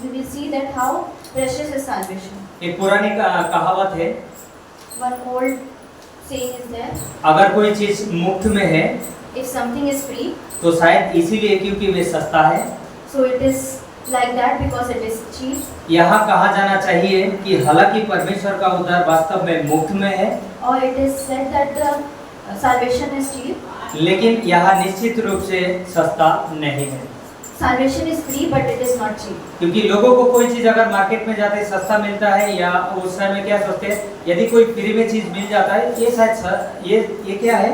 We will see that how precious is salvation. एक पुरानी कहावत है, One old saying is there, अगर कोई चीज मुफ्त में है if something is free, तो शायद इसीलिए क्योंकि वे सस्ता है। so it is like that because it is cheap. यहाँ कहा जाना चाहिए कि हालांकि परमेश्वर का उद्धार वास्तव में मुफ्त में है, Or it is said that the salvation is cheap. लेकिन यहाँ निश्चित रूप से सस्ता नहीं है, Salvation is free, but it is not cheap. क्योंकि लोगों को कोई चीज अगर मार्केट में जाते सस्ता मिलता है, या उस समय क्या सोचते हैं, यदि कोई फ्री में चीज मिल जाता है, ये शायद ये क्या है,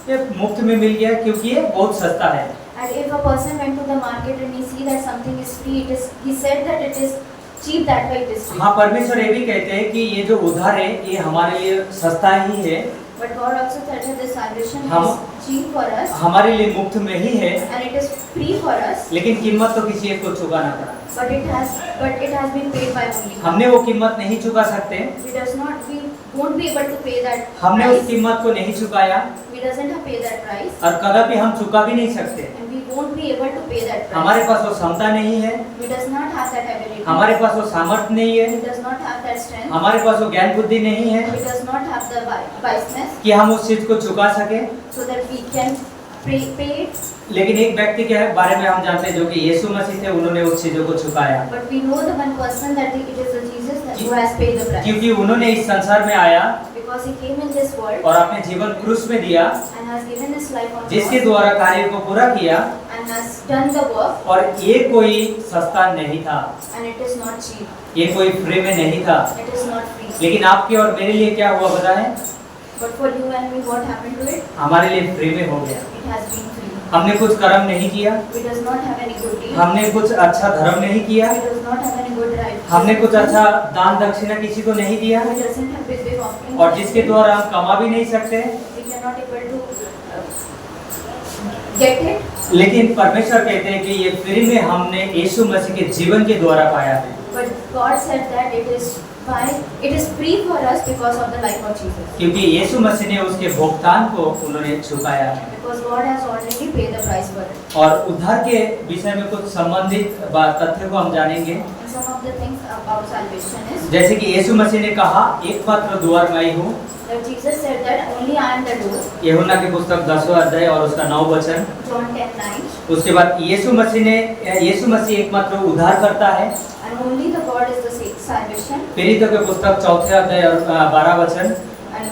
ये मुफ्त में मिल गया क्योंकि ये बहुत सस्ता है। And if a person went to the market and he see that something is free, he said that it is cheap, that way it is free. हाँ, परमेश्वर ये भी कहते हैं कि ये जो उद्धार है ये हमारे लिए सस्ता ही है, But God also said that the salvation हम- is cheap for us हमारे लिए मुफ्त में ही है, and it is free for us. लेकिन कीमत तो किसी एक को चुकाना पड़ा। But it has been paid by only. हमने वो कीमत नहीं चुका सकते, We won't be able to pay that हमने उस price. कीमत को नहीं चुकाया, We doesn't have pay that price, और कदापि हम चुका भी नहीं सकते। and we won't be able to pay that price. हमारे पास वो क्षमता नहीं है, We does not have that ability. हमारे पास वो सामर्थ्य नहीं है, We does not have that strength. हमारे पास वो ज्ञान बुद्धि नहीं है We does not have the wiseness कि हम उस चीज को चुका सके। so that we can pay it. लेकिन एक व्यक्ति के बारे में हम जानते हैं जो कि यीशु मसीह थे, उन्होंने उस चीजों को चुकाया, But we know the one person that it is the Jesus that who has paid the price. क्योंकि उन्होंने इस संसार में आया Because he came in this world और अपने जीवन क्रूस में दिया, and has given his life on जिसके cross द्वारा कार्य को पूरा किया, and has done the work, और ये कोई सस्ता नहीं था, and it is not cheap. ये कोई फ्री में नहीं था। It is not free. लेकिन आपके और मेरे लिए क्या हुआ बताएं? But for you and me, what happened to it? हमारे लिए फ्री में हो गया। It has been free. हमने कुछ कर्म नहीं किया, We does not have any good deed. हमने कुछ अच्छा धर्म नहीं किया, We does not have any good right. हमने कुछ अच्छा दान दक्षिणा किसी को नहीं दिया who doesn't have big offering, और जिसके द्वारा हम कमा भी नहीं सकते, we cannot able to get it. लेकिन परमेश्वर कहते हैं कि ये फ्री में हमने यीशु मसीह के जीवन के द्वारा पाया है। But God said that it is free for us because of the life of Jesus. क्योंकि यीशु मसीह ने उसके भुगतान को उन्होंने चुकाया है। Because God has already paid the price for it. और उद्धार के विषय में कुछ संबंधित तथ्य को हम जानेंगे। And some of the things about salvation is जैसे कि यीशु मसीह ने कहा, एकमात्र द्वार मैं ही हूँ। that Jesus said that only I am the door. यूहन्ना की पुस्तक 10वां अध्याय और उसका 9 वचन। John 10:9. उसके बाद यीशु मसीह एकमात्र उद्धार करता है। And only the God is the salvation. प्रेरितों की पुस्तक 4 अध्याय और 12 वचन। And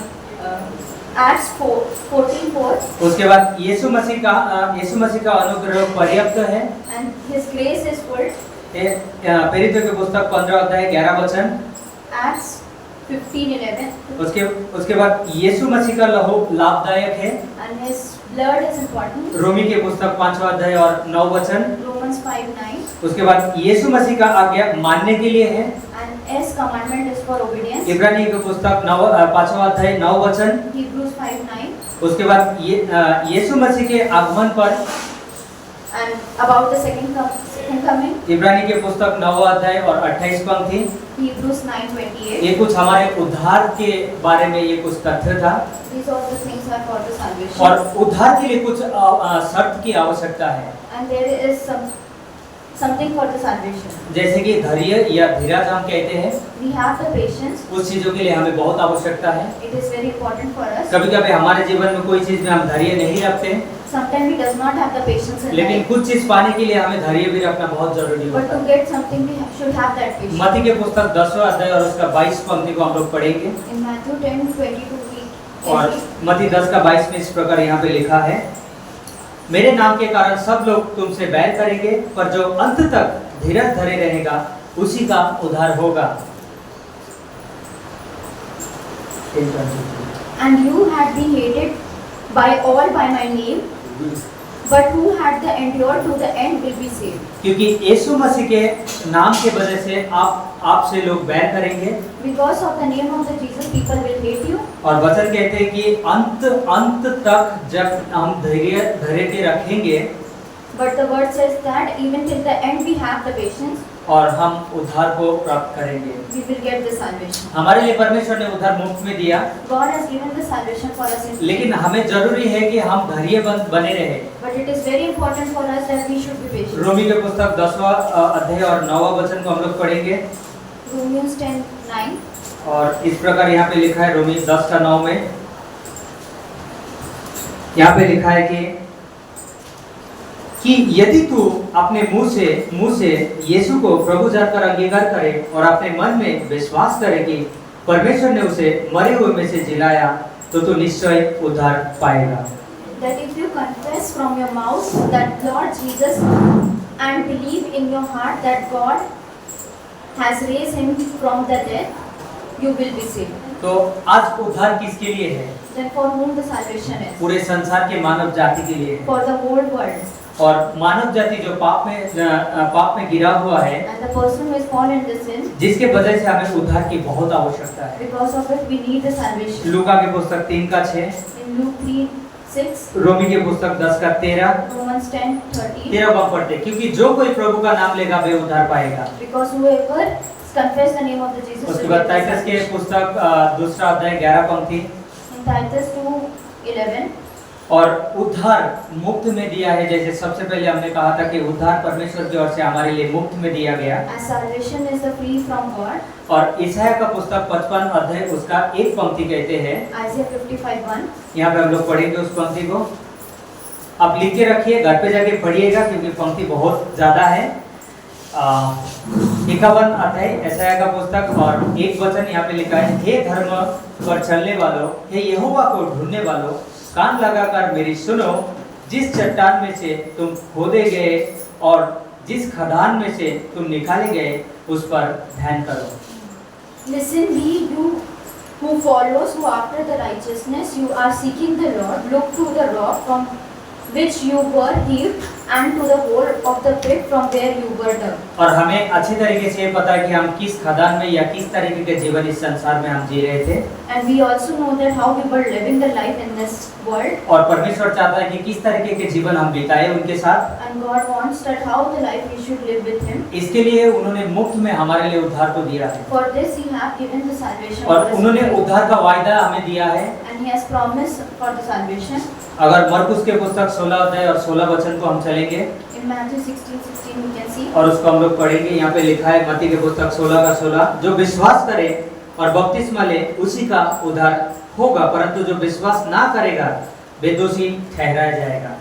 Acts 14:4. उसके बाद यीशु मसीह का अनुग्रह पर्याप्त है। And His grace is full. प्रेरितों की पुस्तक 15 अध्याय 11 वचन। Acts 15:11. उसके बाद यीशु मसीह का लहू लाभदायक है। And His blood is important. रोमी के पुस्तक 5वां अध्याय और 9 वचन। Romans 5:9. उसके बाद यीशु मसीह का आज्ञा मानने के लिए है। And His commandment is for obedience. इब्रानी की पुस्तक 5वां अध्याय 9 वचन। Hebrews 5:9. उसके बाद यीशु मसीह के आगमन पर And about the second coming, इब्रानी के पुस्तक 9वां अध्याय और 28 पंक्ति। Hebrews 9:28. ये कुछ हमारे उद्धार के बारे में ये कुछ तथ्य था। These all the things are for the salvation. और उद्धार के लिए कुछ शर्त की आवश्यकता है। And there is something for the salvation. जैसे कि धैर्य या धीरज हम कहते हैं, We have the patience. कुछ चीजों के लिए हमें बहुत आवश्यकता है। It is very important for us. कभी कभी हमारे जीवन में कोई चीज में हम धैर्य नहीं रखते, Sometimes we does not have the patience in लेकिन life. कुछ चीज पाने के लिए हमें धैर्य भी रखना बहुत जरूरी But होता to है। get something, we should have that patience. मत्ती के पुस्तक 10वां अध्याय और उसका 22 पंक्ति को हम लोग पढ़ेंगे। In Matthew 10:22 और मत्ती 10 का 22 में इस प्रकार यहाँ पे लिखा है, मेरे नाम के कारण सब लोग तुमसे बैर करेंगे, पर जो अंत तक धीरज धरे रहेगा उसी का उद्धार होगा। And you had been hated by all by my name, but who had the endured to the end will be saved. क्योंकि यीशु मसीह के नाम के वजह से आपसे लोग बैर करेंगे। Because of the name of the Jesus, people will hate you. और वचन कहते हैं कि अंत तक जब हम धैर्य रखेंगे, But the word says that even till the end we have the patience, और हम उद्धार को प्राप्त करेंगे। we will get the salvation. हमारे लिए परमेश्वर ने उद्धार मुफ्त में दिया, God has given the salvation for us in free. लेकिन हमें जरूरी है कि हम धैर्यवंत बने रहे। But it is very important for us that we should be patient. रोमी के पुस्तक 10वां अध्याय और 9वां वचन को हम लोग पढ़ेंगे। Romans 10:9. और इस प्रकार यहाँ पे लिखा है, रोमी 10 का 9 में यहाँ पे लिखा है कि यदि तू अपने मुंह से यीशु को प्रभु जानकर अंगीकार करे और अपने मन में विश्वास करे कि परमेश्वर ने उसे मरे हुए में से जिलाया, तो तू निश्चय उद्धार पाएगा। That if you confess from your mouth that Lord Jesus and believe in your heart that God has raised him from the dead, you will be saved. तो आज उद्धार किसके लिए है? Then for whom the salvation is? पूरे संसार के मानव जाति के लिए है। For the whole world. और मानव जाति जो पाप में गिरा हुआ है, And the person who is fallen into sin, जिसके वजह से हमें उद्धार की बहुत आवश्यकता है। because of it we need the salvation. लूका की पुस्तक 3 का 6, In Luke 3:6, रोमी की पुस्तक 10 का 13, Romans 10:13. 13 बार पढ़ते, क्योंकि जो कोई प्रभु का नाम लेगा वे उद्धार पाएगा। Because whoever confess the name of the Jesus उसके will बाद get the टाइटस के salvation. पुस्तक 2 अध्याय 11 पंक्ति, In Titus 2:11. और उद्धार मुफ्त में दिया है। जैसे सबसे पहले हमने कहा था कि उद्धार परमेश्वर की ओर से हमारे लिए मुफ्त में दिया गया। As salvation is the free from God. और ईसाया का पुस्तक 55 अध्याय उसका एक पंक्ति कहते हैं, Isaiah 55:1. यहाँ पे हम लोग पढ़ेंगे उस पंक्ति को। आप लिख के रखिए, घर पे जाके पढ़िएगा, क्योंकि पंक्ति बहुत ज्यादा है। 51 अध्याय ईसाया का पुस्तक और एक वचन यहाँ पे लिखा है, हे धर्म पर चलने वालों, हे यहोवा को ढूंढने वालों, कान लगाकर मेरी सुनो। जिस चट्टान में से तुम खोदे गए और जिस खदान में से तुम निकाले गए, उस पर ध्यान करो। Listen, ye you who follows, who after the righteousness you are seeking the Lord, look to the rock from which you were heaped, and to the hole of the pit from where you were dug. और हमें अच्छी तरीके से ये पता है कि हम किस खदान में या किस तरीके के जीवन इस संसार में हम जी रहे थे, And we also know that how we were living the life in this world. और परमेश्वर चाहता है कि किस तरीके के जीवन हम बिताए उनके साथ। And God wants that how the life we should live with Him. इसके लिए उन्होंने मुफ्त में हमारे लिए उद्धार को दिया है, For this He have given the salvation. और for us. उन्होंने उद्धार का वायदा हमें दिया है। And He has promised for the salvation. अगर मरकुस के पुस्तक 16 अध्याय और 16 वचन को हम चलेंगे In Matthew 16:16 we can see. और उसको हम लोग पढ़ेंगे। यहाँ पे लिखा है मत्ती के पुस्तक 16 का 16, जो विश्वास करे और बपतिस्मा ले उसी का उद्धार होगा, परंतु जो विश्वास ना करेगा वे दोषी ठहराया जाएगा।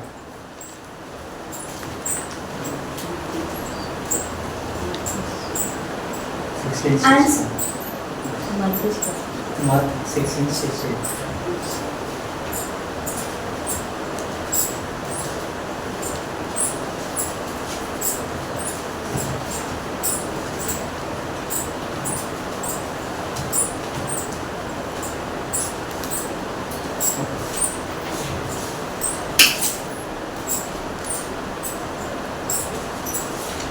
Mark 16:16.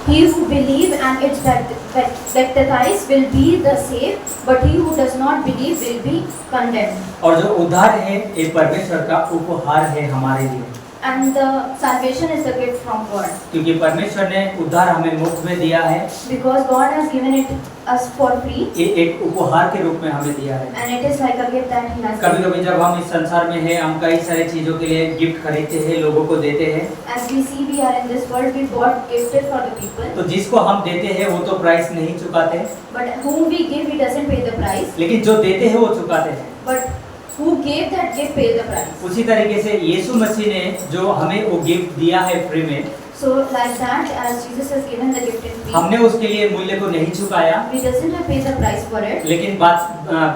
He who believe and is baptized will be the saved, but he who does not believe will be condemned. और जो उद्धार है ये परमेश्वर का उपहार है हमारे लिए, And the salvation is the gift from God. क्योंकि परमेश्वर ने उद्धार हमें मुफ्त में दिया है, Because God has given it us for free, ये एक उपहार के रूप में हमें दिया है। and it is like a gift that He has कभी given. कभी जब हम इस संसार में हैं, हम कई सारी चीजों के लिए गिफ्ट खरीदते हैं, लोगों को देते हैं, As we see, we are in this world. We bought gifted for the people, तो जिसको हम देते हैं वो तो प्राइस नहीं चुकाते, but whom we give, He doesn't pay the price. लेकिन जो देते हैं वो चुकाते हैं। But who gave that gift pay the price. उसी तरीके से यीशु मसीह ने जो हमें वो गिफ्ट दिया है फ्री में, So like that, as Jesus has given the gift in free, हमने उसके लिए मूल्य को नहीं चुकाया, we doesn't have pay the price for it. लेकिन बात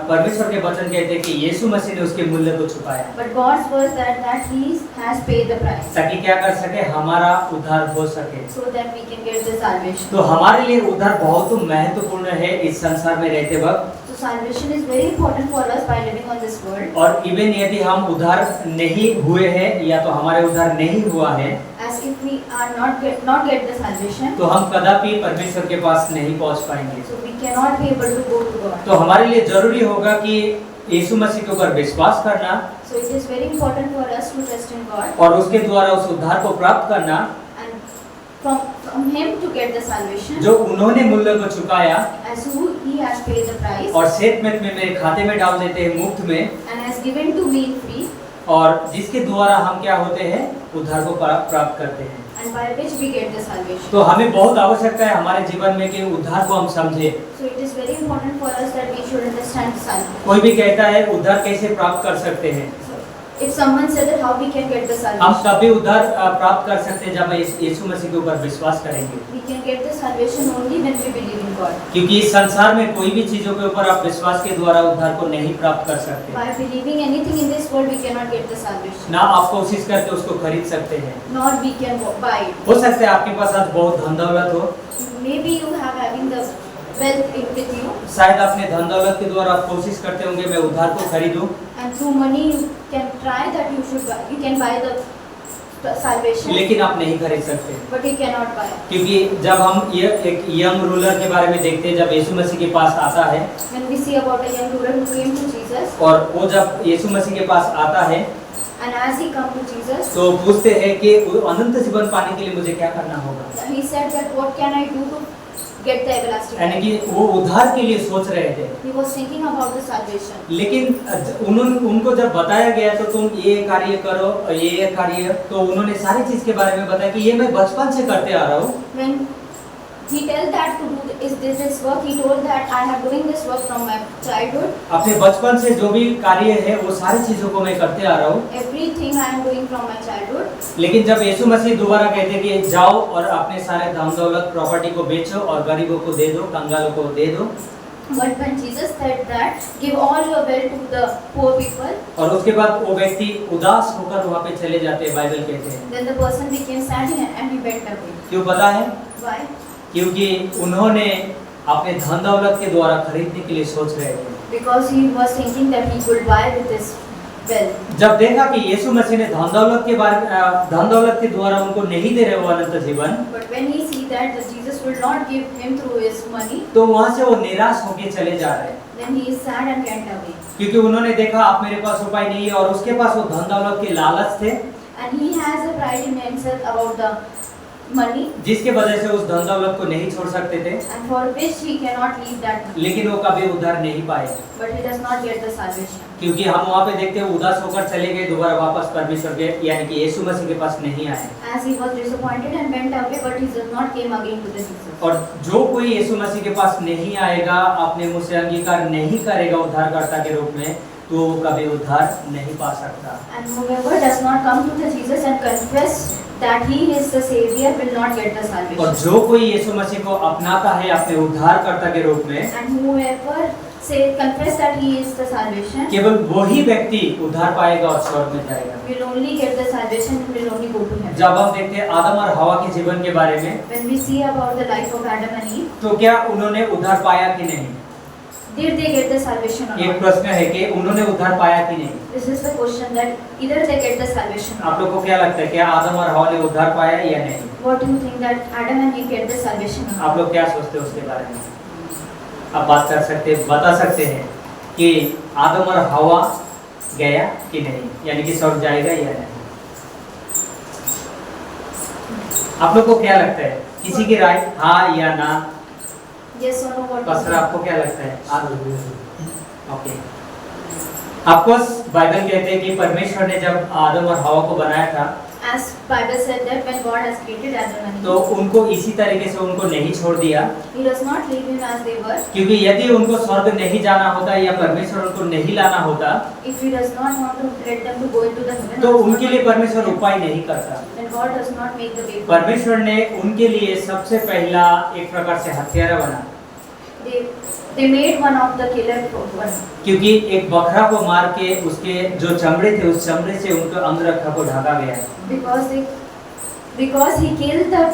परमेश्वर के वचन कहते हैं कि यीशु मसीह ने उसके मूल्य को चुकाया, But God's word that He has paid the price, ताकि क्या कर सके, हमारा उद्धार हो सके। so that we can get the salvation. तो हमारे लिए उद्धार बहुत महत्वपूर्ण है इस संसार में रहते वक्त, So salvation is very important for us by living on this world. और इवन यदि हम उद्धार नहीं हुए हैं या तो हमारे उद्धार नहीं हुआ है, As if we are not get the salvation, तो हम कदापि परमेश्वर के पास नहीं पहुंच पाएंगे। so we cannot be able to go to God. तो हमारे लिए जरूरी होगा कि यीशु मसीह के ऊपर विश्वास करना So it is very important for us to trust in God और उसके द्वारा उस उद्धार को प्राप्त करना and from Him to get the salvation, जो उन्होंने मूल्य को चुकाया as who He has paid the price और सेटमेंट में मेरे खाते में डाल देते हैं मुफ्त में, and has given to me in free, और जिसके द्वारा हम क्या होते हैं, उद्धार को प्राप्त करते हैं। and by which we get the salvation. तो हमें बहुत आवश्यकता है हमारे जीवन में कि उद्धार को हम समझे। So it is very important for us that we should understand the salvation. कोई भी कहता है उद्धार कैसे प्राप्त कर सकते हैं, So if someone said that how we can get the हम salvation, तभी उद्धार प्राप्त कर सकते हैं जब यीशु मसीह के ऊपर विश्वास करेंगे, we can get the salvation only when we believe in God. क्योंकि इस संसार में कोई भी चीजों के ऊपर आप विश्वास के द्वारा उद्धार को नहीं प्राप्त कर सकते, By believing anything in this world, we cannot get the salvation. ना आप कोशिश करके उसको खरीद सकते हैं। Nor we can buy it. हो सकता है आपके पास आज बहुत धन दौलत हो, Maybe you have having the wealth with you, शायद अपने धन दौलत के द्वारा आप कोशिश करते होंगे मैं उद्धार को खरीदूं, and through money you can try that you can buy the salvation, लेकिन आप नहीं खरीद सकते, but you cannot buy. क्योंकि जब हम ये एक यंग रूलर के बारे में देखते हैं, जब यीशु मसीह के पास आता है When we see about a young ruler who came to Jesus, और वो जब यीशु मसीह के पास आता है and as he come to Jesus, तो पूछते हैं कि अनंत जीवन पाने के लिए मुझे क्या करना होगा, he said that what can I do to get the everlasting यानी life? कि वो उद्धार के लिए सोच रहे थे, He was thinking about the salvation. लेकिन उनको जब बताया गया तो तुम ये कार्य करो, ये कार्य, तो उन्होंने सारी चीज के बारे में बताया कि ये मैं बचपन से करते आ रहा हूँ। When he tell that to do this work, he told that I have doing this work from my childhood. अपने बचपन से जो भी कार्य है वो सारी चीजों को मैं करते आ रहा हूँ, Everything I am doing from my childhood. लेकिन जब यीशु मसीह दोबारा कहते कि जाओ और अपने सारे धन दौलत प्रॉपर्टी को बेचो और गरीबों को दे दो, कंगालों को दे दो, But when Jesus said that, give all your wealth to the poor people, और उसके बाद वो व्यक्ति उदास होकर वहाँ पे चले जाते हैं, बाइबल कहते हैं। then the person became sad and he went away. क्यों पता है? Why? क्योंकि उन्होंने अपने धन दौलत के द्वारा खरीदने के लिए सोच रहे थे, Because he was thinking that he could buy with his wealth. जब देखा कि यीशु मसीह ने धन दौलत के द्वारा उनको नहीं दे रहे वो अनंत जीवन, But when he see that the Jesus will not give him through his money, तो वहां से वो निराश होके चले जा रहे हैं, then he is sad and went away. क्योंकि उन्होंने देखा आप मेरे पास उपाय नहीं है, और उसके पास वो धन दौलत के लालच थे, And he has a pride in himself about the money, जिसके वजह से उस धन दौलत को नहीं छोड़ सकते थे, and for which he cannot leave that money. लेकिन वो कभी उद्धार नहीं पाए, But he does not get the salvation. क्योंकि हम वहाँ पे देखते हैं उदास होकर चले गए, दोबारा वापस परमेश्वर के यानी कि यीशु मसीह के पास नहीं आए। As he was disappointed and went away, but he does not came again to the Jesus. और जो कोई यीशु मसीह के पास नहीं आएगा, अपने मुंह से अंगीकार नहीं करेगा उद्धारकर्ता के रूप में, तो वो कभी उद्धार नहीं पा सकता। And whoever does not come to the Jesus and confess that he is the Savior will not get the और salvation. जो कोई यीशु मसीह को अपनाता है अपने उद्धारकर्ता के रूप में, And whoever say confess that he is the salvation केवल वही व्यक्ति उद्धार पाएगा और स्वर्ग में जाएगा। will only get the salvation and will only go to heaven. जब हम देखते हैं आदम और हवा के जीवन के बारे में, When we see about the life of Adam and Eve, तो क्या उन्होंने उद्धार पाया कि नहीं? did they get the salvation or एक not? प्रश्न है कि उन्होंने उद्धार पाया कि नहीं? This is the question, that either they get the salvation or आप not. लोग को क्या लगता है, क्या आदम और हवा ने उद्धार पाया या नहीं? What do you think that Adam and Eve get the salvation or आप not? लोग क्या सोचते हैं उसके बारे में? आप बात कर सकते हैं, बता सकते हैं कि आदम और हवा गया कि नहीं, यानी कि स्वर्ग जाएगा या नहीं? आप लोग को क्या लगता है, किसी की राय हाँ या ना? Yes or no? What do you pastor think? आपको क्या लगता है? ओके, आपको बाइबल कहते हैं कि परमेश्वर ने जब आदम और हवा को बनाया था, As Bible said that when God has created Adam and तो Eve, उनको इसी तरीके से उनको नहीं छोड़ दिया, He does not leave him as they were. क्योंकि यदि उनको स्वर्ग नहीं जाना होता या परमेश्वर उनको नहीं लाना होता, If He does not want to let them to go into the heaven, तो or उनके लिए not, परमेश्वर उपाय नहीं करता। then God does not make the way. परमेश्वर ने उनके लिए सबसे पहला एक प्रकार से हथियारा बना, They made one of the killer one, क्योंकि एक बकरा को मार के उसके जो चमड़े थे उस चमड़े से उनके अंगरखा को ढका गया, because he killed the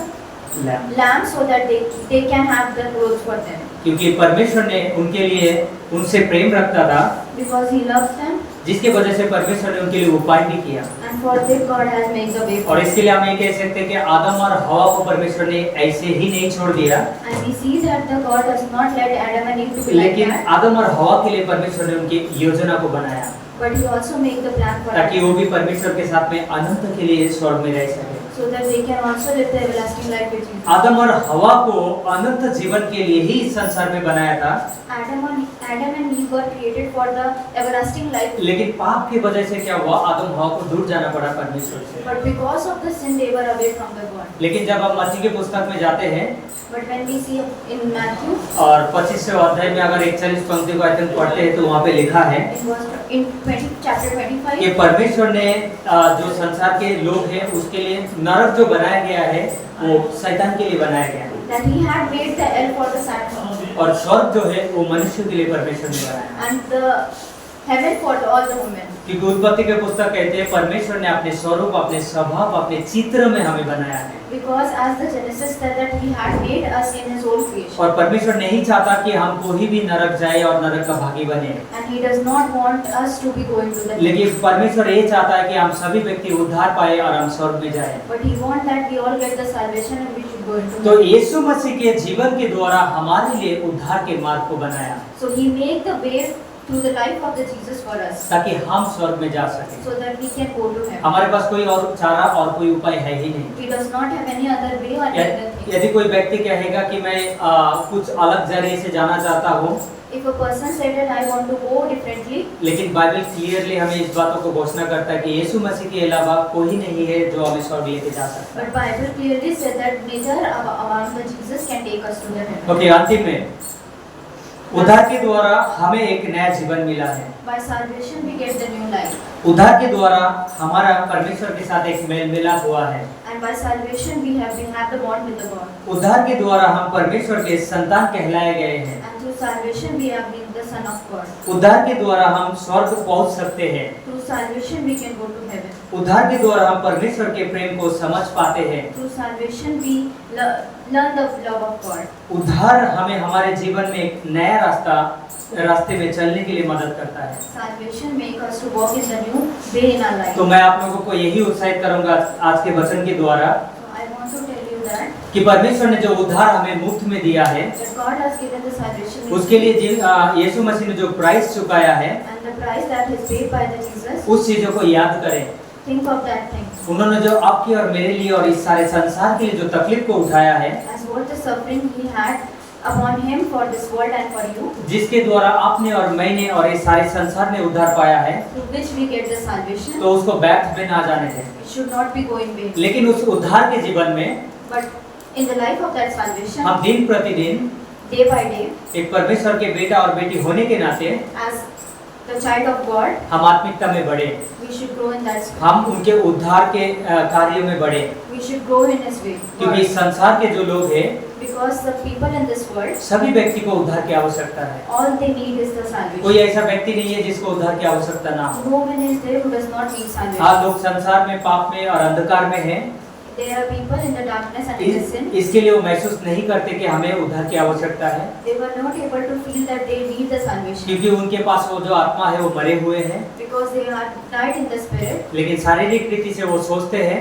lamb. lamb so that they can have the clothes for them. क्योंकि परमेश्वर ने उनके लिए उनसे प्रेम रखता था, Because He loves them, जिसकी वजह से परमेश्वर ने उनके लिए उपाय भी किया। and for this God has made the way. और इसके लिए हम ये कह सकते हैं कि आदम और हवा को परमेश्वर ने ऐसे ही नहीं छोड़ दिया, And we see that the God does not let Adam and Eve to be like लेकिन that, आदम और हवा के लिए परमेश्वर ने उनकी योजना को बनाया, but He also make the plan for ताकि Adam, वो भी परमेश्वर के साथ में अनंत के लिए स्वर्ग में रह सके। so that they can also live the everlasting life with Jesus. आदम और हवा को अनंत जीवन के लिए ही इस संसार में बनाया था, Adam and Eve were created for the everlasting life, लेकिन पाप की वजह से क्या हुआ, आदम हवा को दूर जाना पड़ा परमेश्वर से। but because of the sin they were away from the God. लेकिन जब हम मत्ती के पुस्तक में जाते हैं But when we see in Matthew, और 25वें अध्याय में अगर 41 पंक्ति को अध्ययन पढ़ते हैं तो वहाँ पे लिखा है in chapter 25, कि परमेश्वर ने जो संसार के लोग हैं उसके लिए नरक जो बनाया गया है वो शैतान के लिए बनाया गया है, that He had made the hell for the Satan और स्वर्ग जो है वो मनुष्य के लिए परमेश्वर ने बनाया। and the heaven for all the women. क्योंकि उत्पत्ति के पुस्तक कहते हैं परमेश्वर ने अपने स्वरूप, अपने स्वभाव, अपने चित्र में हमें बनाया है, Because as the Genesis said that He had made us in His own creation, और परमेश्वर नहीं चाहता कि हम कोई भी नरक जाए और नरक का भागी बने, and He does not want us to be going to the लेकिन परमेश्वर ये चाहता है कि हम सभी व्यक्ति उद्धार पाए और हम स्वर्ग में जाए। but He wants that we all get the salvation and we should go into तो heaven. यीशु मसीह के जीवन के द्वारा हमारे लिए उद्धार के मार्ग को बनाया, So He make the way through the life of the Jesus for us, ताकि हम स्वर्ग में जा सकें। so that we can go to heaven. हमारे पास कोई और चारा और कोई उपाय है ही नहीं। He does not have any other way or य- other thing. यदि कोई व्यक्ति कहेगा कि मैं कुछ अलग जरिए से जाना चाहता हूँ, If a person said that I want to go differently, लेकिन बाइबल क्लियरली हमें इस बातों को घोषणा करता है कि यीशु मसीह के अलावा कोई नहीं है जो हमें स्वर्ग लेके जा सकता but Bible clearly said that neither among the Jesus can take us to the heaven. है। ओके, अंतिम में उद्धार के द्वारा हमें एक नया जीवन मिला है। By salvation we get the new life, उद्धार के द्वारा हमारा परमेश्वर के साथ एक मेल मिलाप हुआ है। and by salvation we have the bond with the God, उद्धार के द्वारा हम परमेश्वर के संतान कहलाए गए हैं। and through Through salvation we have been the Son of God. उद्धार के द्वारा हम स्वर्ग पहुंच सकते हैं। Through salvation we can go to heaven. उद्धार के द्वारा हम परमेश्वर के प्रेम को समझ पाते हैं। Through salvation we learn the love of God. उद्धार हमें हमारे जीवन में एक नया रास्ते में चलने के लिए मदद करता है। Salvation make us to walk in the new way in our life. तो मैं आप लोगों को यही उत्साहित करूंगा आज के वचन के द्वारा So I want to tell you that कि परमेश्वर ने जो उद्धार हमें मुफ्त में दिया है, God has given the salvation. उसके लिए यीशु मसीह ने जो प्राइस चुकाया है, And the price that is paid by the Jesus. उस चीजों को याद करें। Think of that thing. उन्होंने जो आपकी और मेरे लिए और इस सारे संसार के लिए जो तकलीफ को उठाया है, As what the suffering he had upon him for this world and for you, जिसके द्वारा आपने और मैंने और इस सारे संसार ने उद्धार पाया है, through which we get the salvation, तो उसको व्यर्थ में ना जाने दें। it should not be going vain. लेकिन उस उद्धार के जीवन में But in the life of that salvation, हम दिन प्रतिदिन day by day, एक परमेश्वर के बेटा और बेटी होने के नाते as the child of God, हम आत्मिकता में बढ़े, we should grow in that spirit. हम उनके उद्धार के कार्यों में बढ़े, We should grow in His way. क्योंकि इस संसार के जो लोग हैं, Because the people in this world, सभी व्यक्ति को उद्धार की आवश्यकता है। all they need is the salvation. कोई ऐसा व्यक्ति नहीं है जिसको उद्धार की आवश्यकता ना हो। No one is there who does not need salvation. हाँ, लोग संसार में पाप में और अंधकार में हैं। There are people in the darkness and in the sin. इसके लिए वो महसूस नहीं करते कि हमें उद्धार की आवश्यकता है, They were not able to feel that they need the salvation. क्योंकि उनके पास वो जो आत्मा है वो मरे हुए हैं। Because they are died in the spirit. लेकिन शारीरिक रीति से वो सोचते हैं,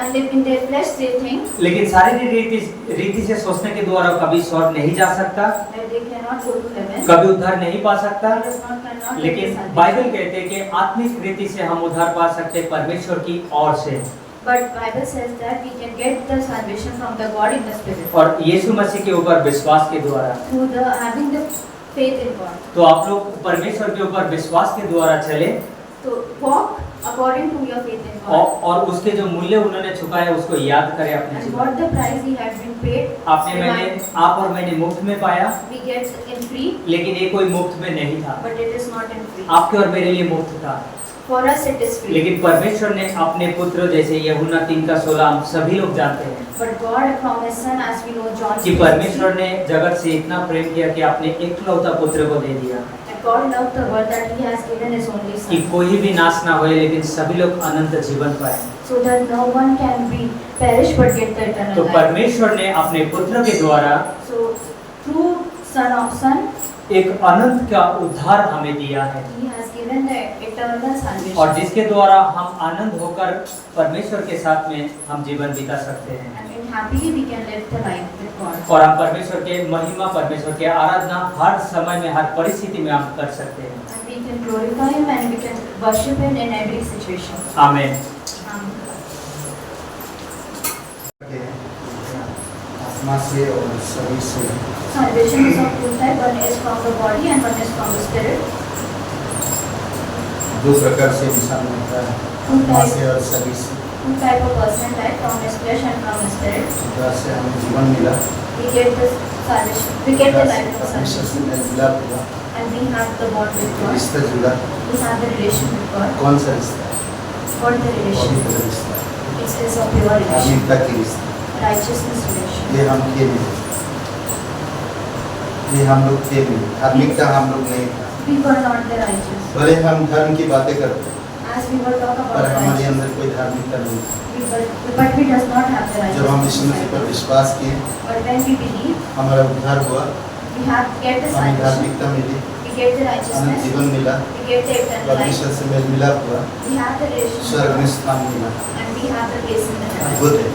And in their flesh they think लेकिन शारीरिक रीति से सोचने के द्वारा कभी स्वर्ग नहीं जा सकता, that they cannot go to heaven. कभी उद्धार नहीं पा सकता। Cannot get लेकिन the बाइबल salvation. कहते हैं कि आत्मिक रीति से हम उद्धार पा सकते हैं परमेश्वर की ओर से, But Bible says that we can get the salvation from the God in the spirit. और यीशु मसीह के ऊपर विश्वास के द्वारा। Through the having the faith in God. तो आप लोग परमेश्वर के ऊपर विश्वास के द्वारा चले So walk according to your faith in God. और उसके जो मूल्य उन्होंने चुकाया उसको याद करें अपने And जीवन what में। the price he had been paid, आप और मैंने मुफ्त में पाया, we get in free, लेकिन ये कोई मुफ्त में नहीं था। but it is not in free. आपके और मेरे लिए मुफ्त था, For us it is free. लेकिन परमेश्वर ने अपने पुत्र, जैसे यूहन्ना 3:16 हम सभी लोग जानते हैं But God from His Son, as we know, John कि 3:16, परमेश्वर ने जगत से इतना प्रेम किया कि अपने एकलौता पुत्र को दे दिया that God loved the world that He has given His only कि Son, कोई भी नाश ना होए, लेकिन सभी लोग अनंत जीवन पाए। so that no one can be perish but get the तो eternal life. परमेश्वर ने अपने पुत्र के द्वारा So through Son, एक अनंत का उद्धार हमें दिया है, He has given the eternal salvation. और जिसके द्वारा हम आनंद होकर परमेश्वर के साथ में हम जीवन बिता सकते हैं, And in happily we can live the life with God. और हम परमेश्वर के महिमा, परमेश्वर के आराधना हर समय में, हर परिस्थिति में हम कर सकते हैं। And we can glorify Him and we can worship Him in every situation. आमीन। आत्मा से और शरीर से Salvation is of two types. One is from the body and one is from the spirit. दो प्रकार से इंसान होता है, आत्मा से और शरीर से। Two type of person died, from his flesh and from his spirit. प्रकार से हमें जीवन मिला, We get the salvation. We get the life of परमेश्वर salvation. से मिला हुआ And we have the bond with God. रिश्ता जुड़ा। We have the relation with God. कौन सा रिश्ता है? What the relation? पवित्र रिश्ता है, It is a pure relation. धार्मिकता की रिश्ता। Righteousness relation. ये हम थे नहीं, ये हम लोग थे नहीं, धार्मिकता हम लोग नहीं था। We were not the righteous. भले हम धर्म की बातें करते हैं, As we were talking पर about हमारे righteousness, अंदर कोई धार्मिकता नहीं थी। but we does not have the जब हम यीशु मसीह पर righteousness. विश्वास किए, But when we believe, हमारा उद्धार हुआ, we have get the हमें salvation. धार्मिकता मिली, We get the Anant righteousness. जीवन मिला, We get the eternal life. परमेश्वर से मेल मिला हुआ, We have the relation with स्वर्ग में God. स्थान मिला। And we have the place in the heaven. अद्भुत है।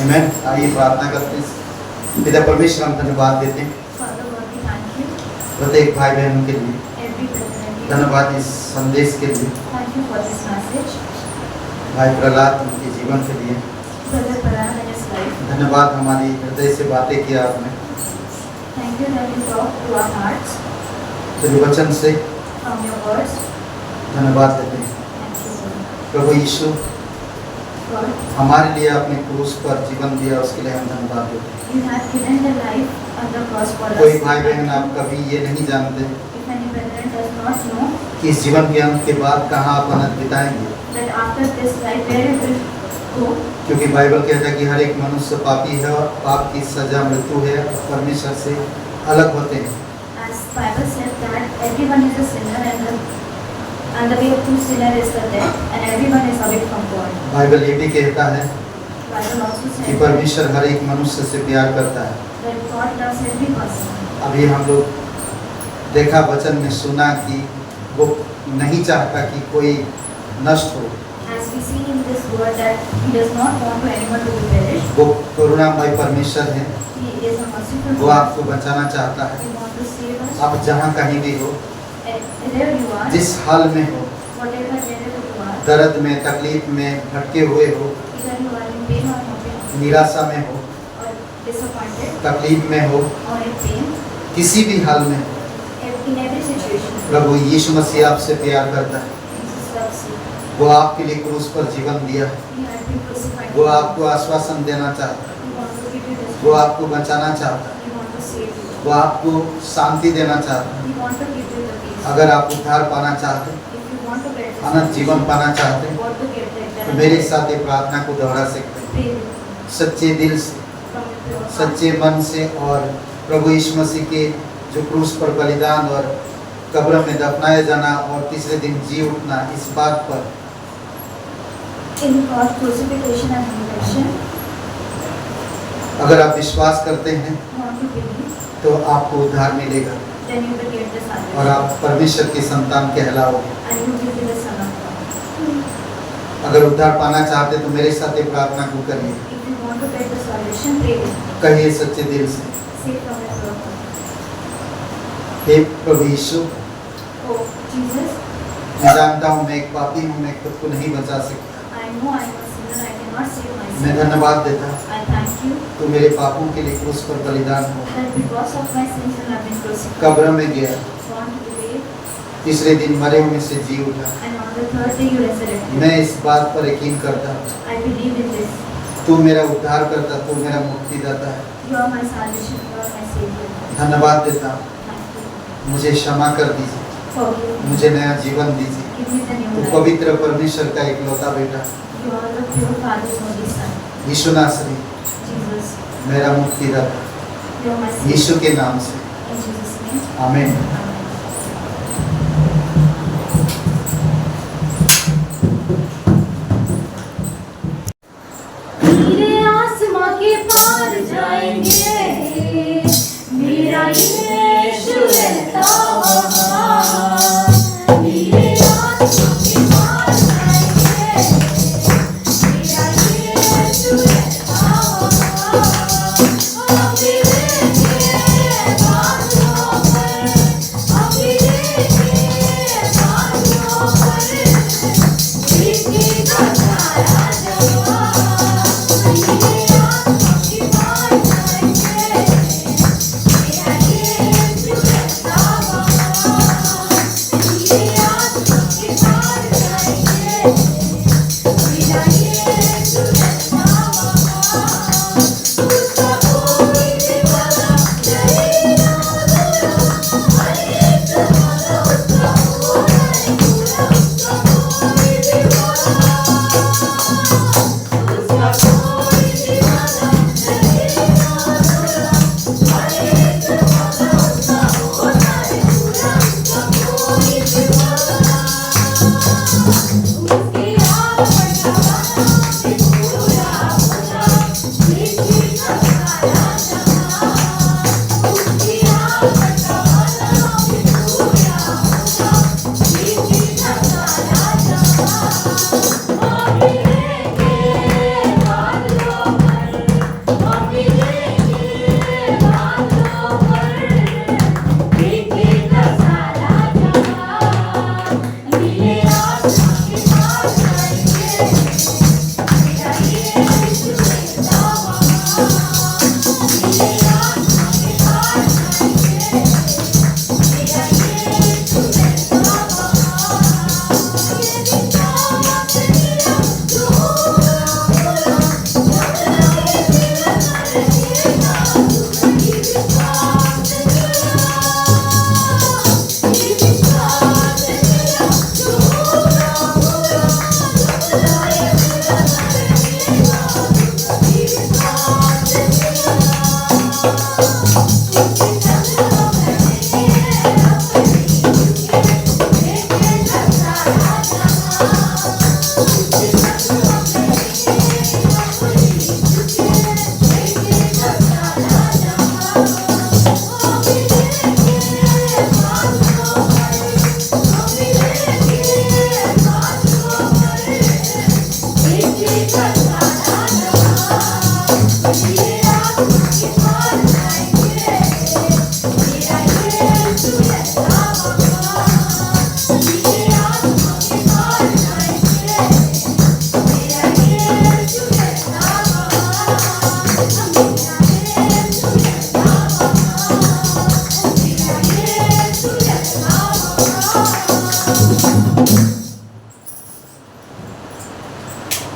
आमीन। आइए प्रार्थना करते हैं। पिता परमेश्वर, हम धन्यवाद देते हैं Father God, we thank you. प्रत्येक भाई बहन के लिए, Every president. धन्यवाद इस संदेश के लिए, Thank you for this message. भाई प्रहलाद उनके जीवन के लिए Brother Paran and his life. धन्यवाद। हमारी हृदय से बातें किया आपने, Thank you that you talk to our hearts तेरे वचन से from your words. धन्यवाद देते हैं। Thank you, Lord. Prabhu Yeshu, God, हमारे लिए अपने क्रूस पर जीवन दिया, उसके लिए हम धन्यवाद देते हैं। you have given the life on the cross for us. कोई भाई बहन आप कभी ये नहीं जानते If any brethren does not know कि इस जीवन के अंत के बाद कहाँ आप अनंत बिताएंगे, that after this life where it will go, क्योंकि बाइबल कहता है कि हर एक मनुष्य पापी है और पाप की सजा मृत्यु है और परमेश्वर से अलग होते हैं। As Bible said that everyone is a sinner and the way of true sinner is the death and everyone is away from God. Bible ये भी कहता है Bible also कि said परमेश्वर हर एक मनुष्य से प्यार करता है। that God loves every person. अभी हम लोग देखा वचन में सुना कि वो नहीं चाहता कि कोई नष्ट हो। As we see in this word that He does not want anyone to be perished. वो करुणामय परमेश्वर है, He is a merciful वो God. आपको बचाना चाहता है। He wants to save us. आप जहाँ कहीं भी हो, Wherever you are, जिस हाल में हो, wherever you are, दर्द में, तकलीफ में भटके हुए हो, either you are in pain or no pain, निराशा में हो, or disappointed, तकलीफ में हो, or in pain, किसी भी हाल में हो, in every situation, प्रभु यीशु मसीह आपसे प्यार करता है। Jesus loves you. वो आपके लिए क्रूस पर जीवन दिया है। He has been crucified. वो आपको आश्वासन देना चाहता है, He wants to give you this. वो आपको बचाना चाहता है, He wants to save you. वो आपको शांति देना चाहता है। He wants to give you the peace. अगर आप उद्धार पाना चाहते हैं, If you want to get this, अनंत जीवन पाना चाहते हैं, want to get the तो eternal मेरे life, साथ ये प्रार्थना को दोहरा सकते हैं pray with me सच्चे दिल से, from your pure heart. सच्चे मन से। और प्रभु यीशु मसीह के जो क्रूस पर बलिदान और कब्र में दफनाया जाना और तीसरे दिन जी उठना, इस बात पर In God's crucifixion and resurrection, अगर आप विश्वास करते हैं want to believe, तो आपको उद्धार मिलेगा then you will get the और salvation. आप परमेश्वर के संतान कहलाओगे। And you will be the son of God. अगर उद्धार पाना चाहते हैं तो मेरे साथ ये प्रार्थना को करिए। If you want to get the salvation, pray with me. कहिए सच्चे दिल से, Say from your pure heart. Hey Prabhu Yeshu, Oh, Jesus, मैं जानता हूँ मैं एक पापी हूँ, मैं खुद को नहीं बचा सकता। I know I am a sinner, I cannot save मैं myself. धन्यवाद देता हूँ I thank you तू मेरे पापों के लिए क्रूस पर बलिदान हो, that because of my sins you have been crucified, कब्र में गया, gone to the grave, तीसरे दिन मरे हुए से जी उठा। and on the third day you resurrected. मैं इस बात पर यकीन करता हूँ I believe in this. तू मेरा उद्धार करता, तू मेरा मुक्तिदाता है। You are my salvation, you are my savior. धन्यवाद देता हूँ, Thank you. मुझे क्षमा कर दीजिए, Forgive me. मुझे नया जीवन दीजिए। Give me the तू new life. पवित्र परमेश्वर का इकलौता बेटा You are the pure Father's only Son. यीशु नासरी Jesus, मेरा मुक्तिदाता, you are my savior. यीशु के नाम से In Jesus' name. आमीन। Amen. मेरे आसमां के पार जाएंगे, मेरा यीशु रहता वहाँ। मेरे आसमां के पार जाएंगे, मेरा यीशु रहता वहाँ। ओ मेरे बादलों पर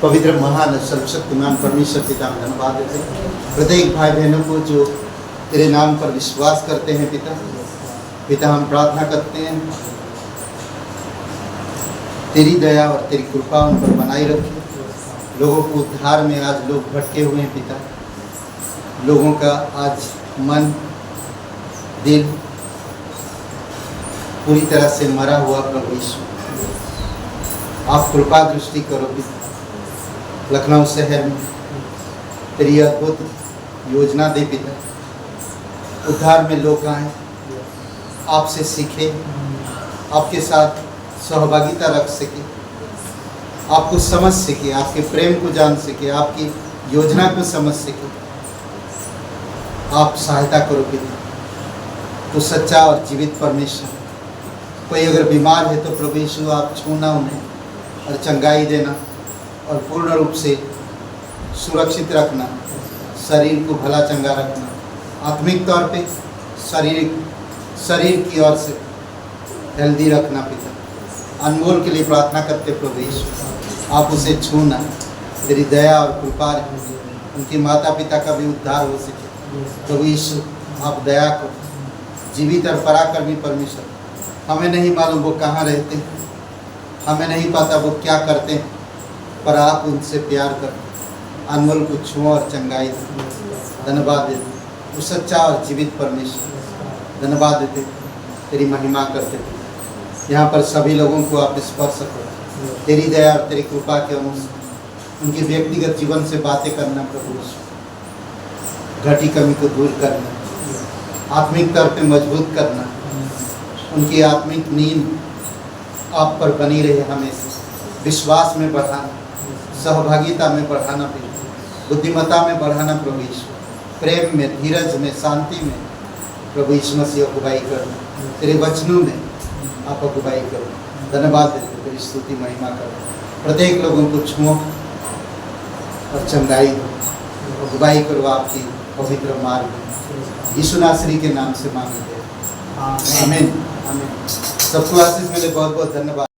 पवित्र महान सर्वशक्तिमान परमेश्वर पिता में धन्यवाद देते हैं प्रत्येक भाई बहनों को जो तेरे नाम पर विश्वास करते हैं पिता। पिता हम प्रार्थना करते हैं तेरी दया और तेरी कृपा उन पर बनाई रखे। लोगों को उद्धार में आज लोग भटके हुए हैं पिता। लोगों का आज मन दिल पूरी तरह से मरा हुआ प्रभु यीशु, आप कृपा दृष्टि करो पिता। लखनऊ शहर में तेरी अद्भुत योजना दे पिता। उद्धार में लोग आए, आपसे सीखे, आपके साथ सहभागिता रख सके, आपको समझ सके, आपके प्रेम को जान सके, आपकी योजना को समझ सके। आप सहायता करो पिता। तो सच्चा और जीवित परमेश्वर, कोई अगर बीमार है तो प्रभु यीशु आप छूना उन्हें और चंगाई देना और पूर्ण रूप से सुरक्षित रखना, शरीर को भला चंगा रखना, आत्मिक तौर पे शरीर की ओर से हेल्दी रखना पिता। अनमोल के लिए प्रार्थना करते प्रभु यीशु, आप उसे छूना, तेरी दया और कृपा रहे, उनके माता पिता का भी उद्धार हो सके। प्रभु यीशु आप दया करो। जीवित और पराक्रमी परमेश्वर, हमें नहीं मालूम वो कहाँ रहते हैं, हमें नहीं पता वो क्या करते हैं, पर आप उनसे प्यार करो। अनमोल को छुओ और चंगाई दो। धन्यवाद देते वो सच्चा और जीवित परमेश्वर, धन्यवाद देते तेरी महिमा करते थे। यहाँ पर सभी लोगों को आप स्पर्श करो तेरी दया और तेरी कृपा के अनुसार। उनके व्यक्तिगत जीवन से बातें करना प्रभु यीशु, घटी कमी को दूर करना, आत्मिक तौर पे मजबूत करना, उनकी आत्मिक नींद आप पर बनी रहे हमेशा। विश्वास में बढ़ाना, सहभागिता में बढ़ाना, बुद्धिमत्ता में बढ़ाना प्रभु यीशु, प्रेम में, धीरज में, शांति में प्रभु यीशु मसीह अगुवाई करो। तेरे वचनों में आप अगुवाई करो। धन्यवाद देते तेरी स्तुति महिमा करो। प्रत्येक लोगों को छुओ और चंगाई दो, अगुवाई करो आपकी पवित्र मार्ग में। यीशु नासरी के नाम से मांगते हैं, आमीन। सबको आशीष मिले। बहुत बहुत धन्यवाद।